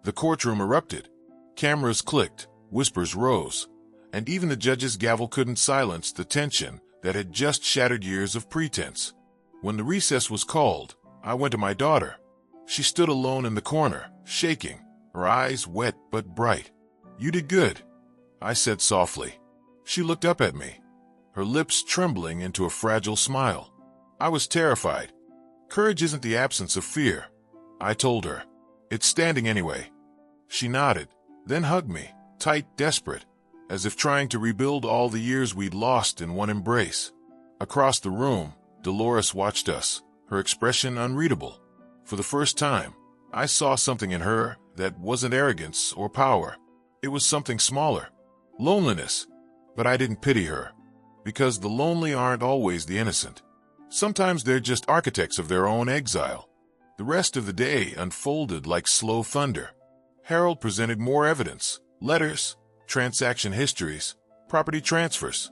The courtroom erupted. Cameras clicked, whispers rose, and even the judge's gavel couldn't silence the tension that had just shattered years of pretense. When the recess was called, I went to my daughter. She stood alone in the corner, shaking, her eyes wet but bright. "You did good," I said softly. She looked up at me, her lips trembling into a fragile smile. I was terrified. "Courage isn't the absence of fear," I told her. "It's standing anyway." She nodded, then hugged me, tight, desperate, as if trying to rebuild all the years we'd lost in one embrace. Across the room, Dolores watched us, her expression unreadable. For the first time, I saw something in her that wasn't arrogance or power. It was something smaller. Loneliness. But I didn't pity her, because the lonely aren't always the innocent. Sometimes they're just architects of their own exile. The rest of the day unfolded like slow thunder. Harold presented more evidence, letters, transaction histories, property transfers,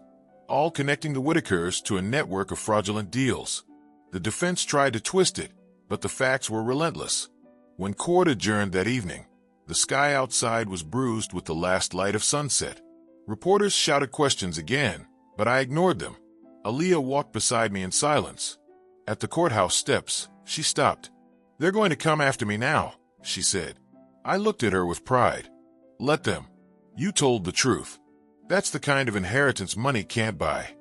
all connecting the Whitakers to a network of fraudulent deals. The defense tried to twist it, but the facts were relentless. When court adjourned that evening, the sky outside was bruised with the last light of sunset. Reporters shouted questions again, but I ignored them. Aaliyah walked beside me in silence. At the courthouse steps, she stopped. "They're going to come after me now," she said. I looked at her with pride. "Let them. You told the truth. That's the kind of inheritance money can't buy."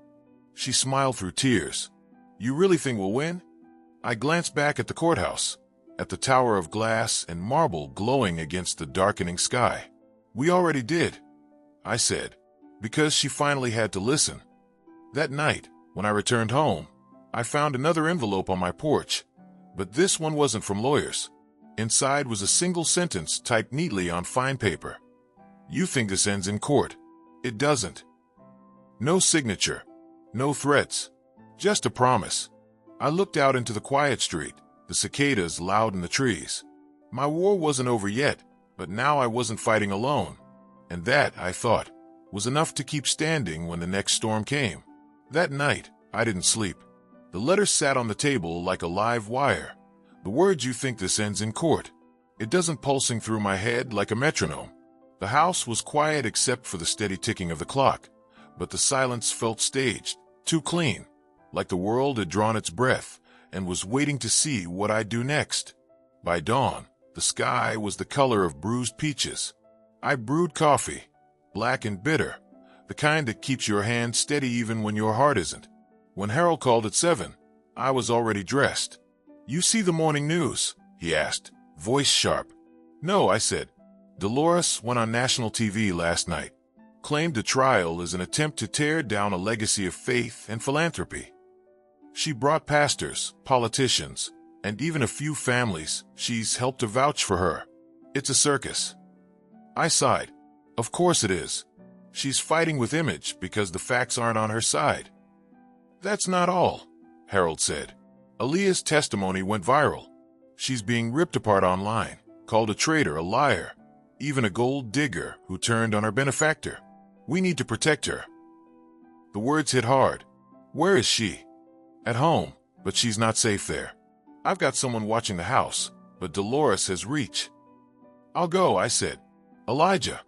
She smiled through tears. "You really think we'll win?" I glanced back at the courthouse, at the tower of glass and marble glowing against the darkening sky. "We already did," I said, because she finally had to listen. That night, when I returned home, I found another envelope on my porch, but this one wasn't from lawyers. Inside was a single sentence typed neatly on fine paper. "You think this ends in court. It doesn't." No signature, no threats, just a promise. I looked out into the quiet street, the cicadas loud in the trees. My war wasn't over yet, but now I wasn't fighting alone. And that, I thought, was enough to keep standing when the next storm came. That night, I didn't sleep. The letter sat on the table like a live wire. The words, "You think this ends in court." It doesn't pulsing through my head like a metronome. The house was quiet except for the steady ticking of the clock, but the silence felt staged, too clean, like the world had drawn its breath and was waiting to see what I'd do next. By dawn, the sky was the color of bruised peaches. I brewed coffee, black and bitter, the kind that keeps your hand steady even when your heart isn't. When Harold called at 7, I was already dressed. "You see the morning news?" he asked, voice sharp. "No," I said. "Dolores went on national TV last night, claimed the trial is an attempt to tear down a legacy of faith and philanthropy. She brought pastors, politicians, and even a few families she's helped to vouch for her. It's a circus." I sighed. "Of course it is. She's fighting with image because the facts aren't on her side." "That's not all," Harold said. "Aaliyah's testimony went viral. She's being ripped apart online, called a traitor, a liar, even a gold digger who turned on her benefactor. We need to protect her." The words hit hard. "Where is she?" "At home, but she's not safe there. I've got someone watching the house, but Dolores has reach." "I'll go," I said. "Elijah,"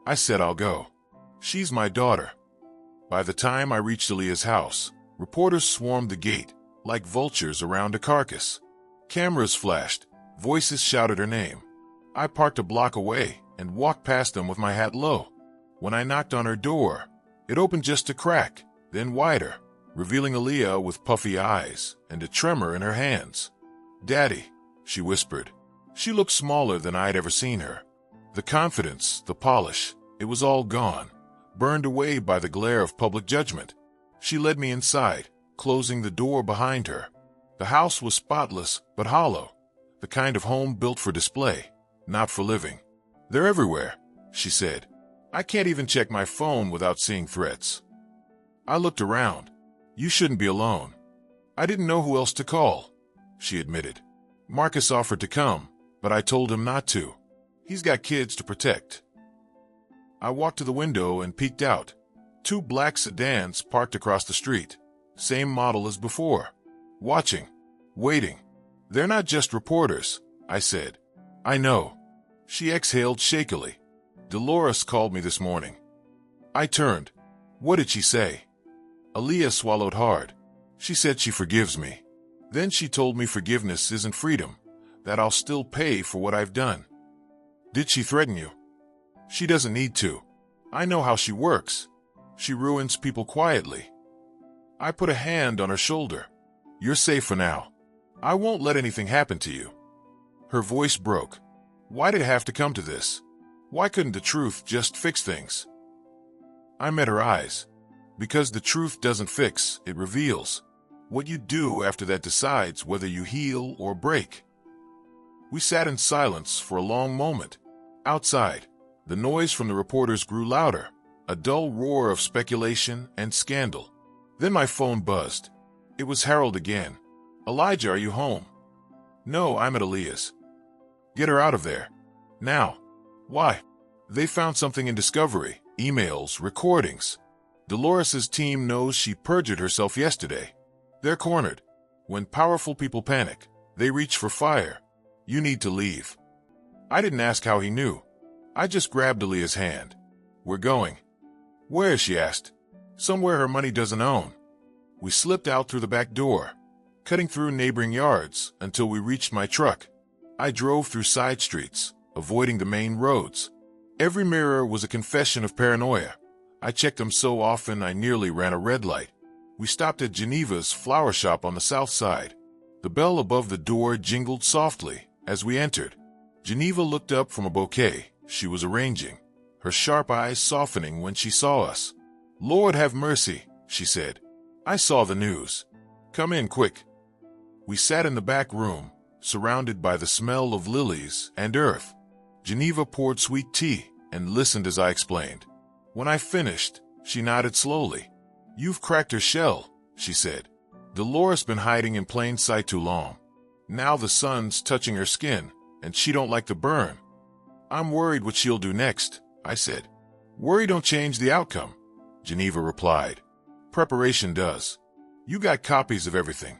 I said, "I'll go. She's my daughter." By the time I reached Aaliyah's house, reporters swarmed the gate, like vultures around a carcass. Cameras flashed, voices shouted her name. I parked a block away and walked past them with my hat low. When I knocked on her door, it opened just a crack, then wider, revealing Aaliyah with puffy eyes and a tremor in her hands. "Daddy," she whispered. She looked smaller than I'd ever seen her. The confidence, the polish, it was all gone, burned away by the glare of public judgment. She led me inside, closing the door behind her. The house was spotless but hollow, the kind of home built for display, not for living. "They're everywhere," she said. "I can't even check my phone without seeing threats." I looked around. "You shouldn't be alone." "I didn't know who else to call," she admitted. "Marcus offered to come, but I told him not to. He's got kids to protect." I walked to the window and peeked out. 2 black sedans parked across the street, same model as before. Watching, waiting. "They're not just reporters," I said. "I know." She exhaled shakily. "Dolores called me this morning." I turned. "What did she say?" Aaliyah swallowed hard. "She said she forgives me. Then she told me forgiveness isn't freedom, that I'll still pay for what I've done." "Did she threaten you?" "She doesn't need to. I know how she works. She ruins people quietly." I put a hand on her shoulder. "You're safe for now. I won't let anything happen to you." Her voice broke. Why did it have to come to this? Why couldn't the truth just fix things? I met her eyes. Because the truth doesn't fix, it reveals. What you do after that decides whether you heal or break. We sat in silence for a long moment. Outside, the noise from the reporters grew louder, a dull roar of speculation and scandal. Then my phone buzzed. It was Harold again. "Elijah, are you home?" "No, I'm at Aaliyah's." "Get her out of there. Now." "Why?" "They found something in Discovery, emails, recordings. Dolores's team knows she perjured herself yesterday. They're cornered. When powerful people panic, they reach for fire. You need to leave." I didn't ask how he knew. I just grabbed Aaliyah's hand. "We're going." "Where?" she asked. "Somewhere her money doesn't own." We slipped out through the back door, cutting through neighboring yards until we reached my truck. I drove through side streets, avoiding the main roads. Every mirror was a confession of paranoia. I checked them so often I nearly ran a red light. We stopped at Geneva's flower shop on the south side. The bell above the door jingled softly as we entered. Geneva looked up from a bouquet she was arranging, her sharp eyes softening when she saw us. "Lord have mercy," she said. "I saw the news. Come in quick." We sat in the back room, surrounded by the smell of lilies and earth. Geneva poured sweet tea and listened as I explained. When I finished, she nodded slowly. "You've cracked her shell," she said. "Dolores been hiding in plain sight too long. Now the sun's touching her skin, and she don't like the burn." "I'm worried what she'll do next," I said. "Worry don't change the outcome," Geneva replied. "Preparation does. You got copies of everything."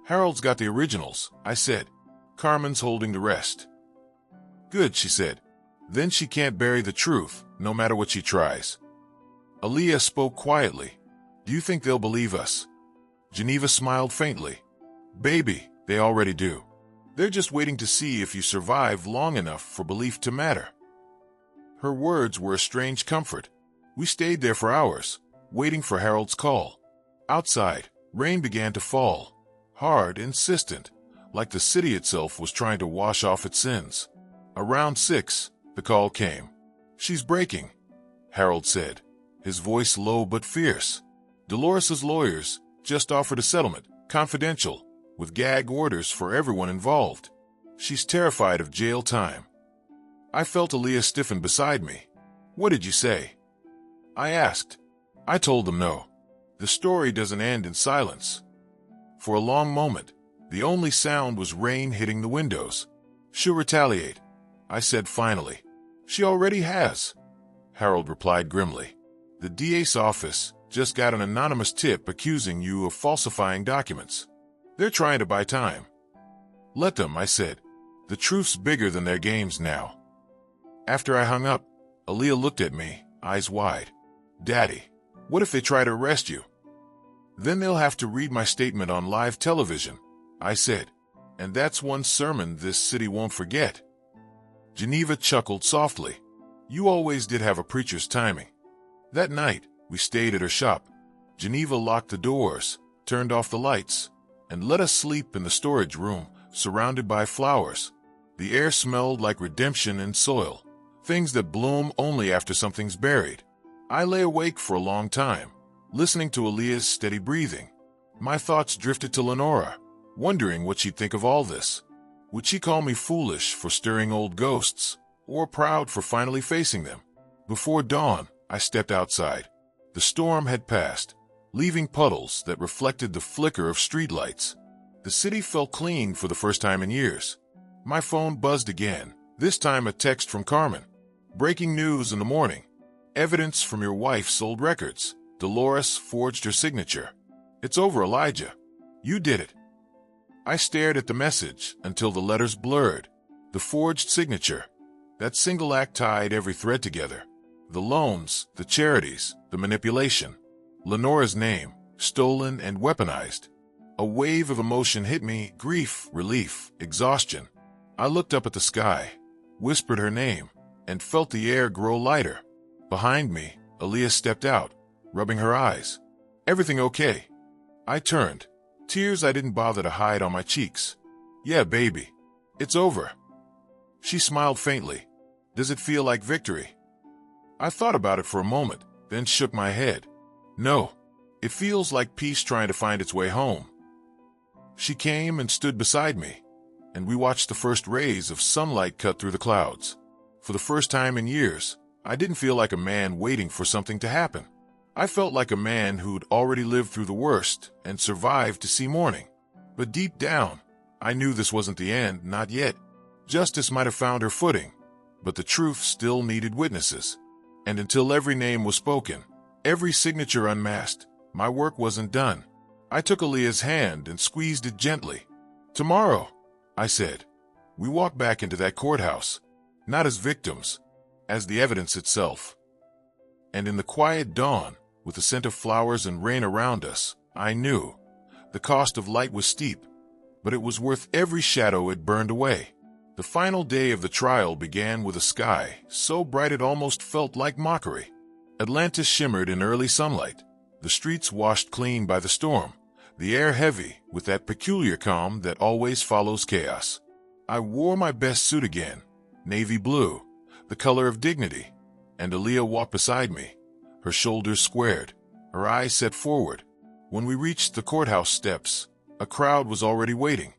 "Harold's got the originals," I said. "Carmen's holding the rest." "Good," she said. "Then she can't bury the truth, no matter what she tries." Aaliyah spoke quietly. "Do you think they'll believe us?" Geneva smiled faintly. "Baby, they already do. They're just waiting to see if you survive long enough for belief to matter." Her words were a strange comfort. We stayed there for hours, waiting for Harold's call. Outside, rain began to fall, hard, insistent, like the city itself was trying to wash off its sins. Around 6, the call came. "She's breaking," Harold said, his voice low but fierce. "Dolores's lawyers just offered a settlement, confidential, with gag orders for everyone involved. She's terrified of jail time." I felt Aaliyah stiffen beside me. "What did you say?" I asked. I told them no. The story doesn't end in silence. For a long moment, the only sound was rain hitting the windows. "She'll retaliate," I said finally. "She already has," Harold replied grimly. "The DA's office just got an anonymous tip accusing you of falsifying documents. They're trying to buy time." "Let them," I said. "The truth's bigger than their games now." After I hung up, Aaliyah looked at me, eyes wide. "Daddy, what if they try to arrest you?" Then they'll have to read my statement on live television, I said. And that's one sermon this city won't forget. Geneva chuckled softly. You always did have a preacher's timing. That night, we stayed at her shop. Geneva locked the doors, turned off the lights, and let us sleep in the storage room, surrounded by flowers. The air smelled like redemption and soil, things that bloom only after something's buried. I lay awake for a long time, listening to Aaliyah's steady breathing. My thoughts drifted to Lenora, wondering what she'd think of all this. Would she call me foolish for stirring old ghosts, or proud for finally facing them? Before dawn, I stepped outside. The storm had passed, leaving puddles that reflected the flicker of streetlights. The city felt clean for the first time in years. My phone buzzed again, this time a text from Carmen. Breaking news in the morning. Evidence from your wife's old records. Dolores forged her signature. It's over, Elijah. You did it. I stared at the message until the letters blurred. The forged signature. That single act tied every thread together. The loans, the charities, the manipulation. Lenora's name, stolen and weaponized. A wave of emotion hit me, grief, relief, exhaustion. I looked up at the sky, whispered her name, and felt the air grow lighter. Behind me, Aaliyah stepped out, rubbing her eyes. Everything okay? I turned, tears I didn't bother to hide on my cheeks. Yeah, baby. It's over. She smiled faintly. Does it feel like victory? I thought about it for a moment, then shook my head. No. It feels like peace trying to find its way home. She came and stood beside me, and we watched the first rays of sunlight cut through the clouds. For the first time in years, I didn't feel like a man waiting for something to happen. I felt like a man who'd already lived through the worst and survived to see morning. But deep down, I knew this wasn't the end, not yet. Justice might have found her footing, but the truth still needed witnesses. And until every name was spoken, every signature unmasked, my work wasn't done. I took Aaliyah's hand and squeezed it gently. Tomorrow, I said, we walked back into that courthouse, not as victims, as the evidence itself. And in the quiet dawn, with the scent of flowers and rain around us, I knew the cost of light was steep, but it was worth every shadow it burned away. The final day of the trial began with a sky so bright it almost felt like mockery. Atlantis shimmered in early sunlight, the streets washed clean by the storm, the air heavy with that peculiar calm that always follows chaos. I wore my best suit again, navy blue, the color of dignity, and Aaliyah walked beside me, her shoulders squared, her eyes set forward. When we reached the courthouse steps, a crowd was already waiting.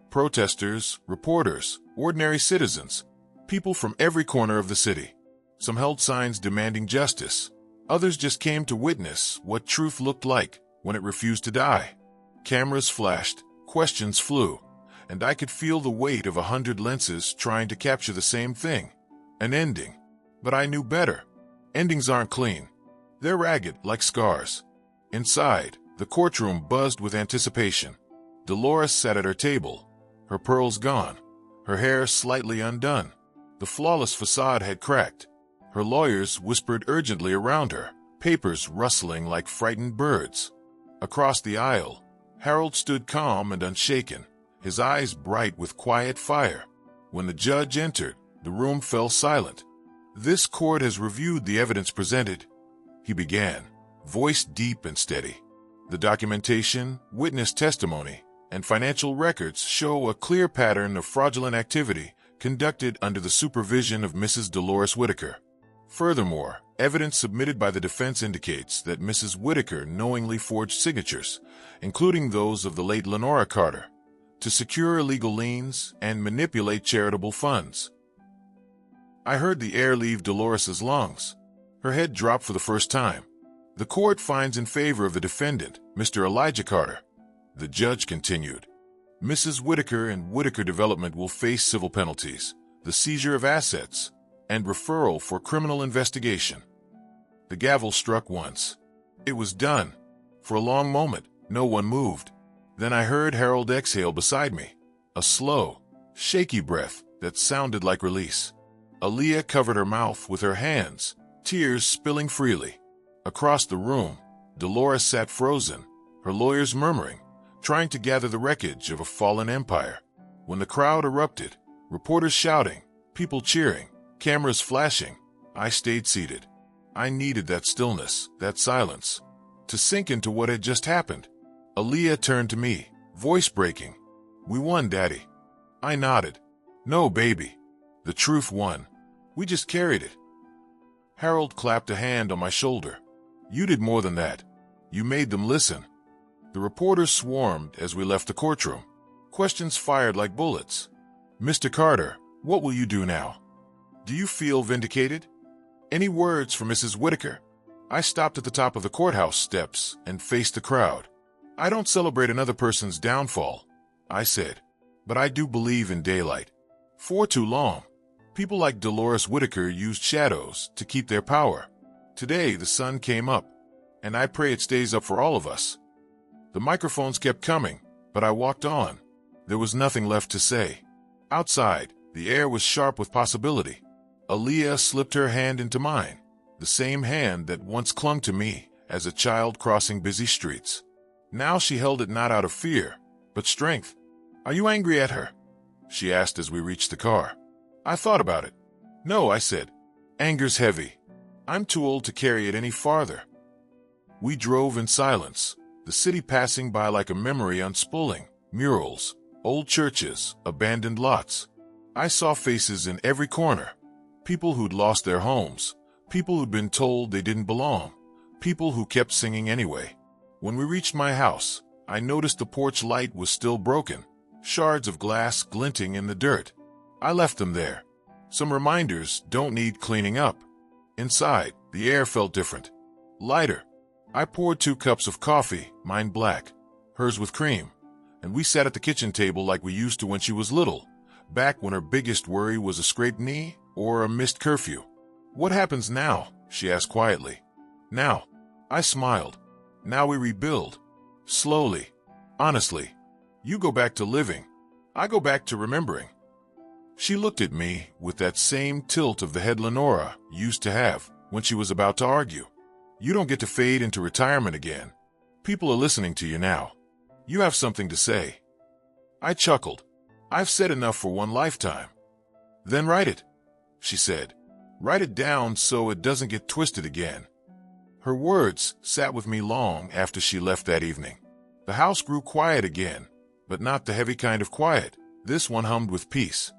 Protesters, reporters, ordinary citizens, people from every corner of the city. Some held signs demanding justice. Others just came to witness what truth looked like when it refused to die. Cameras flashed, questions flew, and I could feel the weight of 100 lenses trying to capture the same thing, an ending. But I knew better. Endings aren't clean. They're ragged like scars. Inside, the courtroom buzzed with anticipation. Dolores sat at her table, her pearls gone, her hair slightly undone. The flawless facade had cracked. Her lawyers whispered urgently around her, papers rustling like frightened birds. Across the aisle, Harold stood calm and unshaken, his eyes bright with quiet fire. When the judge entered, the room fell silent. This court has reviewed the evidence presented, he began, voice deep and steady. The documentation, witness testimony, and financial records show a clear pattern of fraudulent activity conducted under the supervision of Mrs. Dolores Whitaker. Furthermore, evidence submitted by the defense indicates that Mrs. Whitaker knowingly forged signatures, including those of the late Lenora Carter, to secure illegal liens and manipulate charitable funds. I heard the air leave Dolores's lungs. Her head dropped for the first time. The court finds in favor of the defendant, Mr. Elijah Carter. The judge continued. Mrs. Whitaker and Whitaker Development will face civil penalties, the seizure of assets, and referral for criminal investigation. The gavel struck once. It was done. For a long moment, no one moved. Then I heard Harold exhale beside me, a slow, shaky breath that sounded like release. Aaliyah covered her mouth with her hands, tears spilling freely. Across the room, Dolores sat frozen, her lawyers murmuring, trying to gather the wreckage of a fallen empire. When the crowd erupted, reporters shouting, people cheering, cameras flashing, I stayed seated. I needed that stillness, that silence, to sink into what had just happened. Aaliyah turned to me, voice breaking. "We won, Daddy." I nodded. "No, baby. The truth won. We just carried it." Harold clapped a hand on my shoulder. "You did more than that. You made them listen." The reporters swarmed as we left the courtroom. Questions fired like bullets. "Mr. Carter, what will you do now? Do you feel vindicated? Any words for Mrs. Whitaker?" I stopped at the top of the courthouse steps and faced the crowd. "I don't celebrate another person's downfall," I said, "but I do believe in daylight. For too long, people like Dolores Whitaker used shadows to keep their power. Today, the sun came up, and I pray it stays up for all of us." The microphones kept coming, but I walked on. There was nothing left to say. Outside, the air was sharp with possibility. Aaliyah slipped her hand into mine, the same hand that once clung to me as a child crossing busy streets. Now she held it not out of fear, but strength. "Are you angry at her?" she asked as we reached the car. I thought about it. "No," I said. "Anger's heavy. I'm too old to carry it any farther." We drove in silence, the city passing by like a memory unspooling. Murals, old churches, abandoned lots. I saw faces in every corner. People who'd lost their homes, people who'd been told they didn't belong, people who kept singing anyway. When we reached my house, I noticed the porch light was still broken, shards of glass glinting in the dirt. I left them there. Some reminders don't need cleaning up. Inside, the air felt different, lighter. I poured 2 cups of coffee, mine black, hers with cream, and we sat at the kitchen table like we used to when she was little, back when her biggest worry was a scraped knee or a missed curfew. "What happens now?" she asked quietly. "Now?" I smiled. "Now we rebuild. Slowly. Honestly. You go back to living. I go back to remembering." She looked at me with that same tilt of the head Lenora used to have when she was about to argue. "You don't get to fade into retirement again. People are listening to you now. You have something to say." I chuckled. "I've said enough for one lifetime." "Then write it," she said. "Write it down so it doesn't get twisted again." Her words sat with me long after she left that evening. The house grew quiet again, but not the heavy kind of quiet. This one hummed with peace.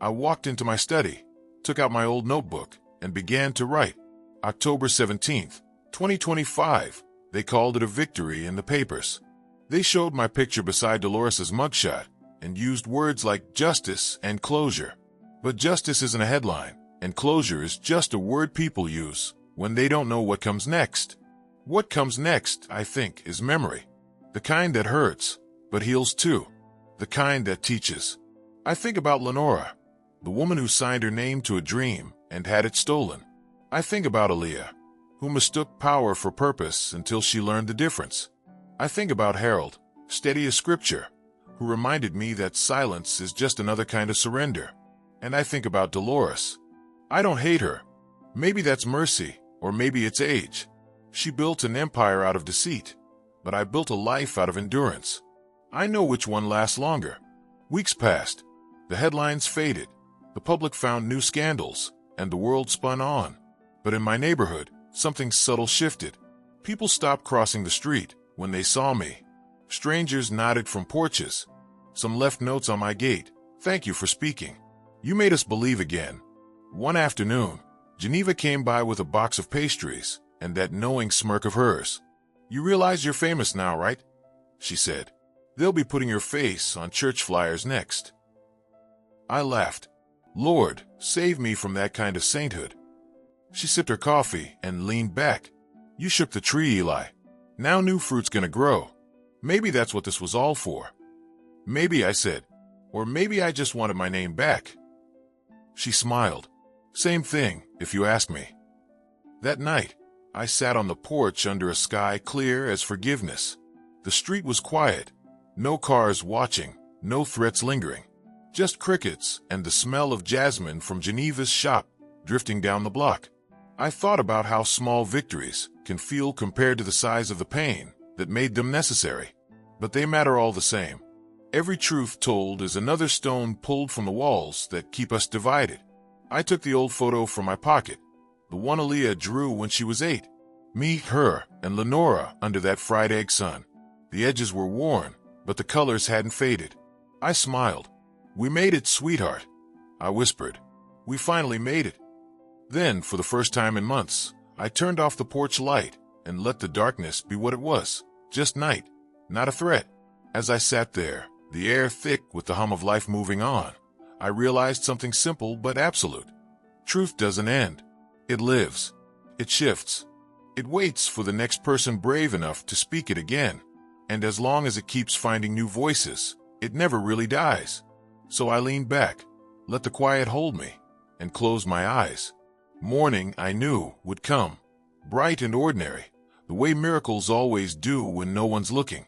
I walked into my study, took out my old notebook, and began to write. October 17th, 2025. They called it a victory in the papers. They showed my picture beside Dolores's mugshot and used words like justice and closure. But justice isn't a headline, and closure is just a word people use when they don't know what comes next. What comes next, I think, is memory. The kind that hurts, but heals too. The kind that teaches. I think about Lenora, the woman who signed her name to a dream and had it stolen. I think about Aaliyah, who mistook power for purpose until she learned the difference. I think about Harold, steady as scripture, who reminded me that silence is just another kind of surrender. And I think about Dolores. I don't hate her. Maybe that's mercy, or maybe it's age. She built an empire out of deceit, but I built a life out of endurance. I know which one lasts longer. Weeks passed. The headlines faded. The public found new scandals, and the world spun on. But in my neighborhood, something subtle shifted. People stopped crossing the street when they saw me. Strangers nodded from porches. Some left notes on my gate. "Thank you for speaking. You made us believe again." One afternoon, Geneva came by with a box of pastries and that knowing smirk of hers. "You realize you're famous now, right?" she said. "They'll be putting your face on church flyers next." I laughed. "Lord, save me from that kind of sainthood." She sipped her coffee and leaned back. "You shook the tree, Eli. Now new fruit's gonna grow. Maybe that's what this was all for." "Maybe," I said. "Or maybe I just wanted my name back." She smiled. "Same thing, if you ask me." That night, I sat on the porch under a sky clear as forgiveness. The street was quiet. No cars watching, no threats lingering. Just crickets and the smell of jasmine from Geneva's shop drifting down the block. I thought about how small victories can feel compared to the size of the pain that made them necessary. But they matter all the same. Every truth told is another stone pulled from the walls that keep us divided. I took the old photo from my pocket, the one Aaliyah drew when she was 8. Me, her, and Lenora under that fried egg sun. The edges were worn, but the colors hadn't faded. I smiled. "We made it, sweetheart," I whispered. "We finally made it." Then, for the first time in months, I turned off the porch light and let the darkness be what it was, just night, not a threat. As I sat there, the air thick with the hum of life moving on, I realized something simple but absolute. Truth doesn't end. It lives. It shifts. It waits for the next person brave enough to speak it again. And as long as it keeps finding new voices, it never really dies. So I leaned back, let the quiet hold me, and closed my eyes. Morning, I knew, would come. Bright and ordinary, the way miracles always do when no one's looking.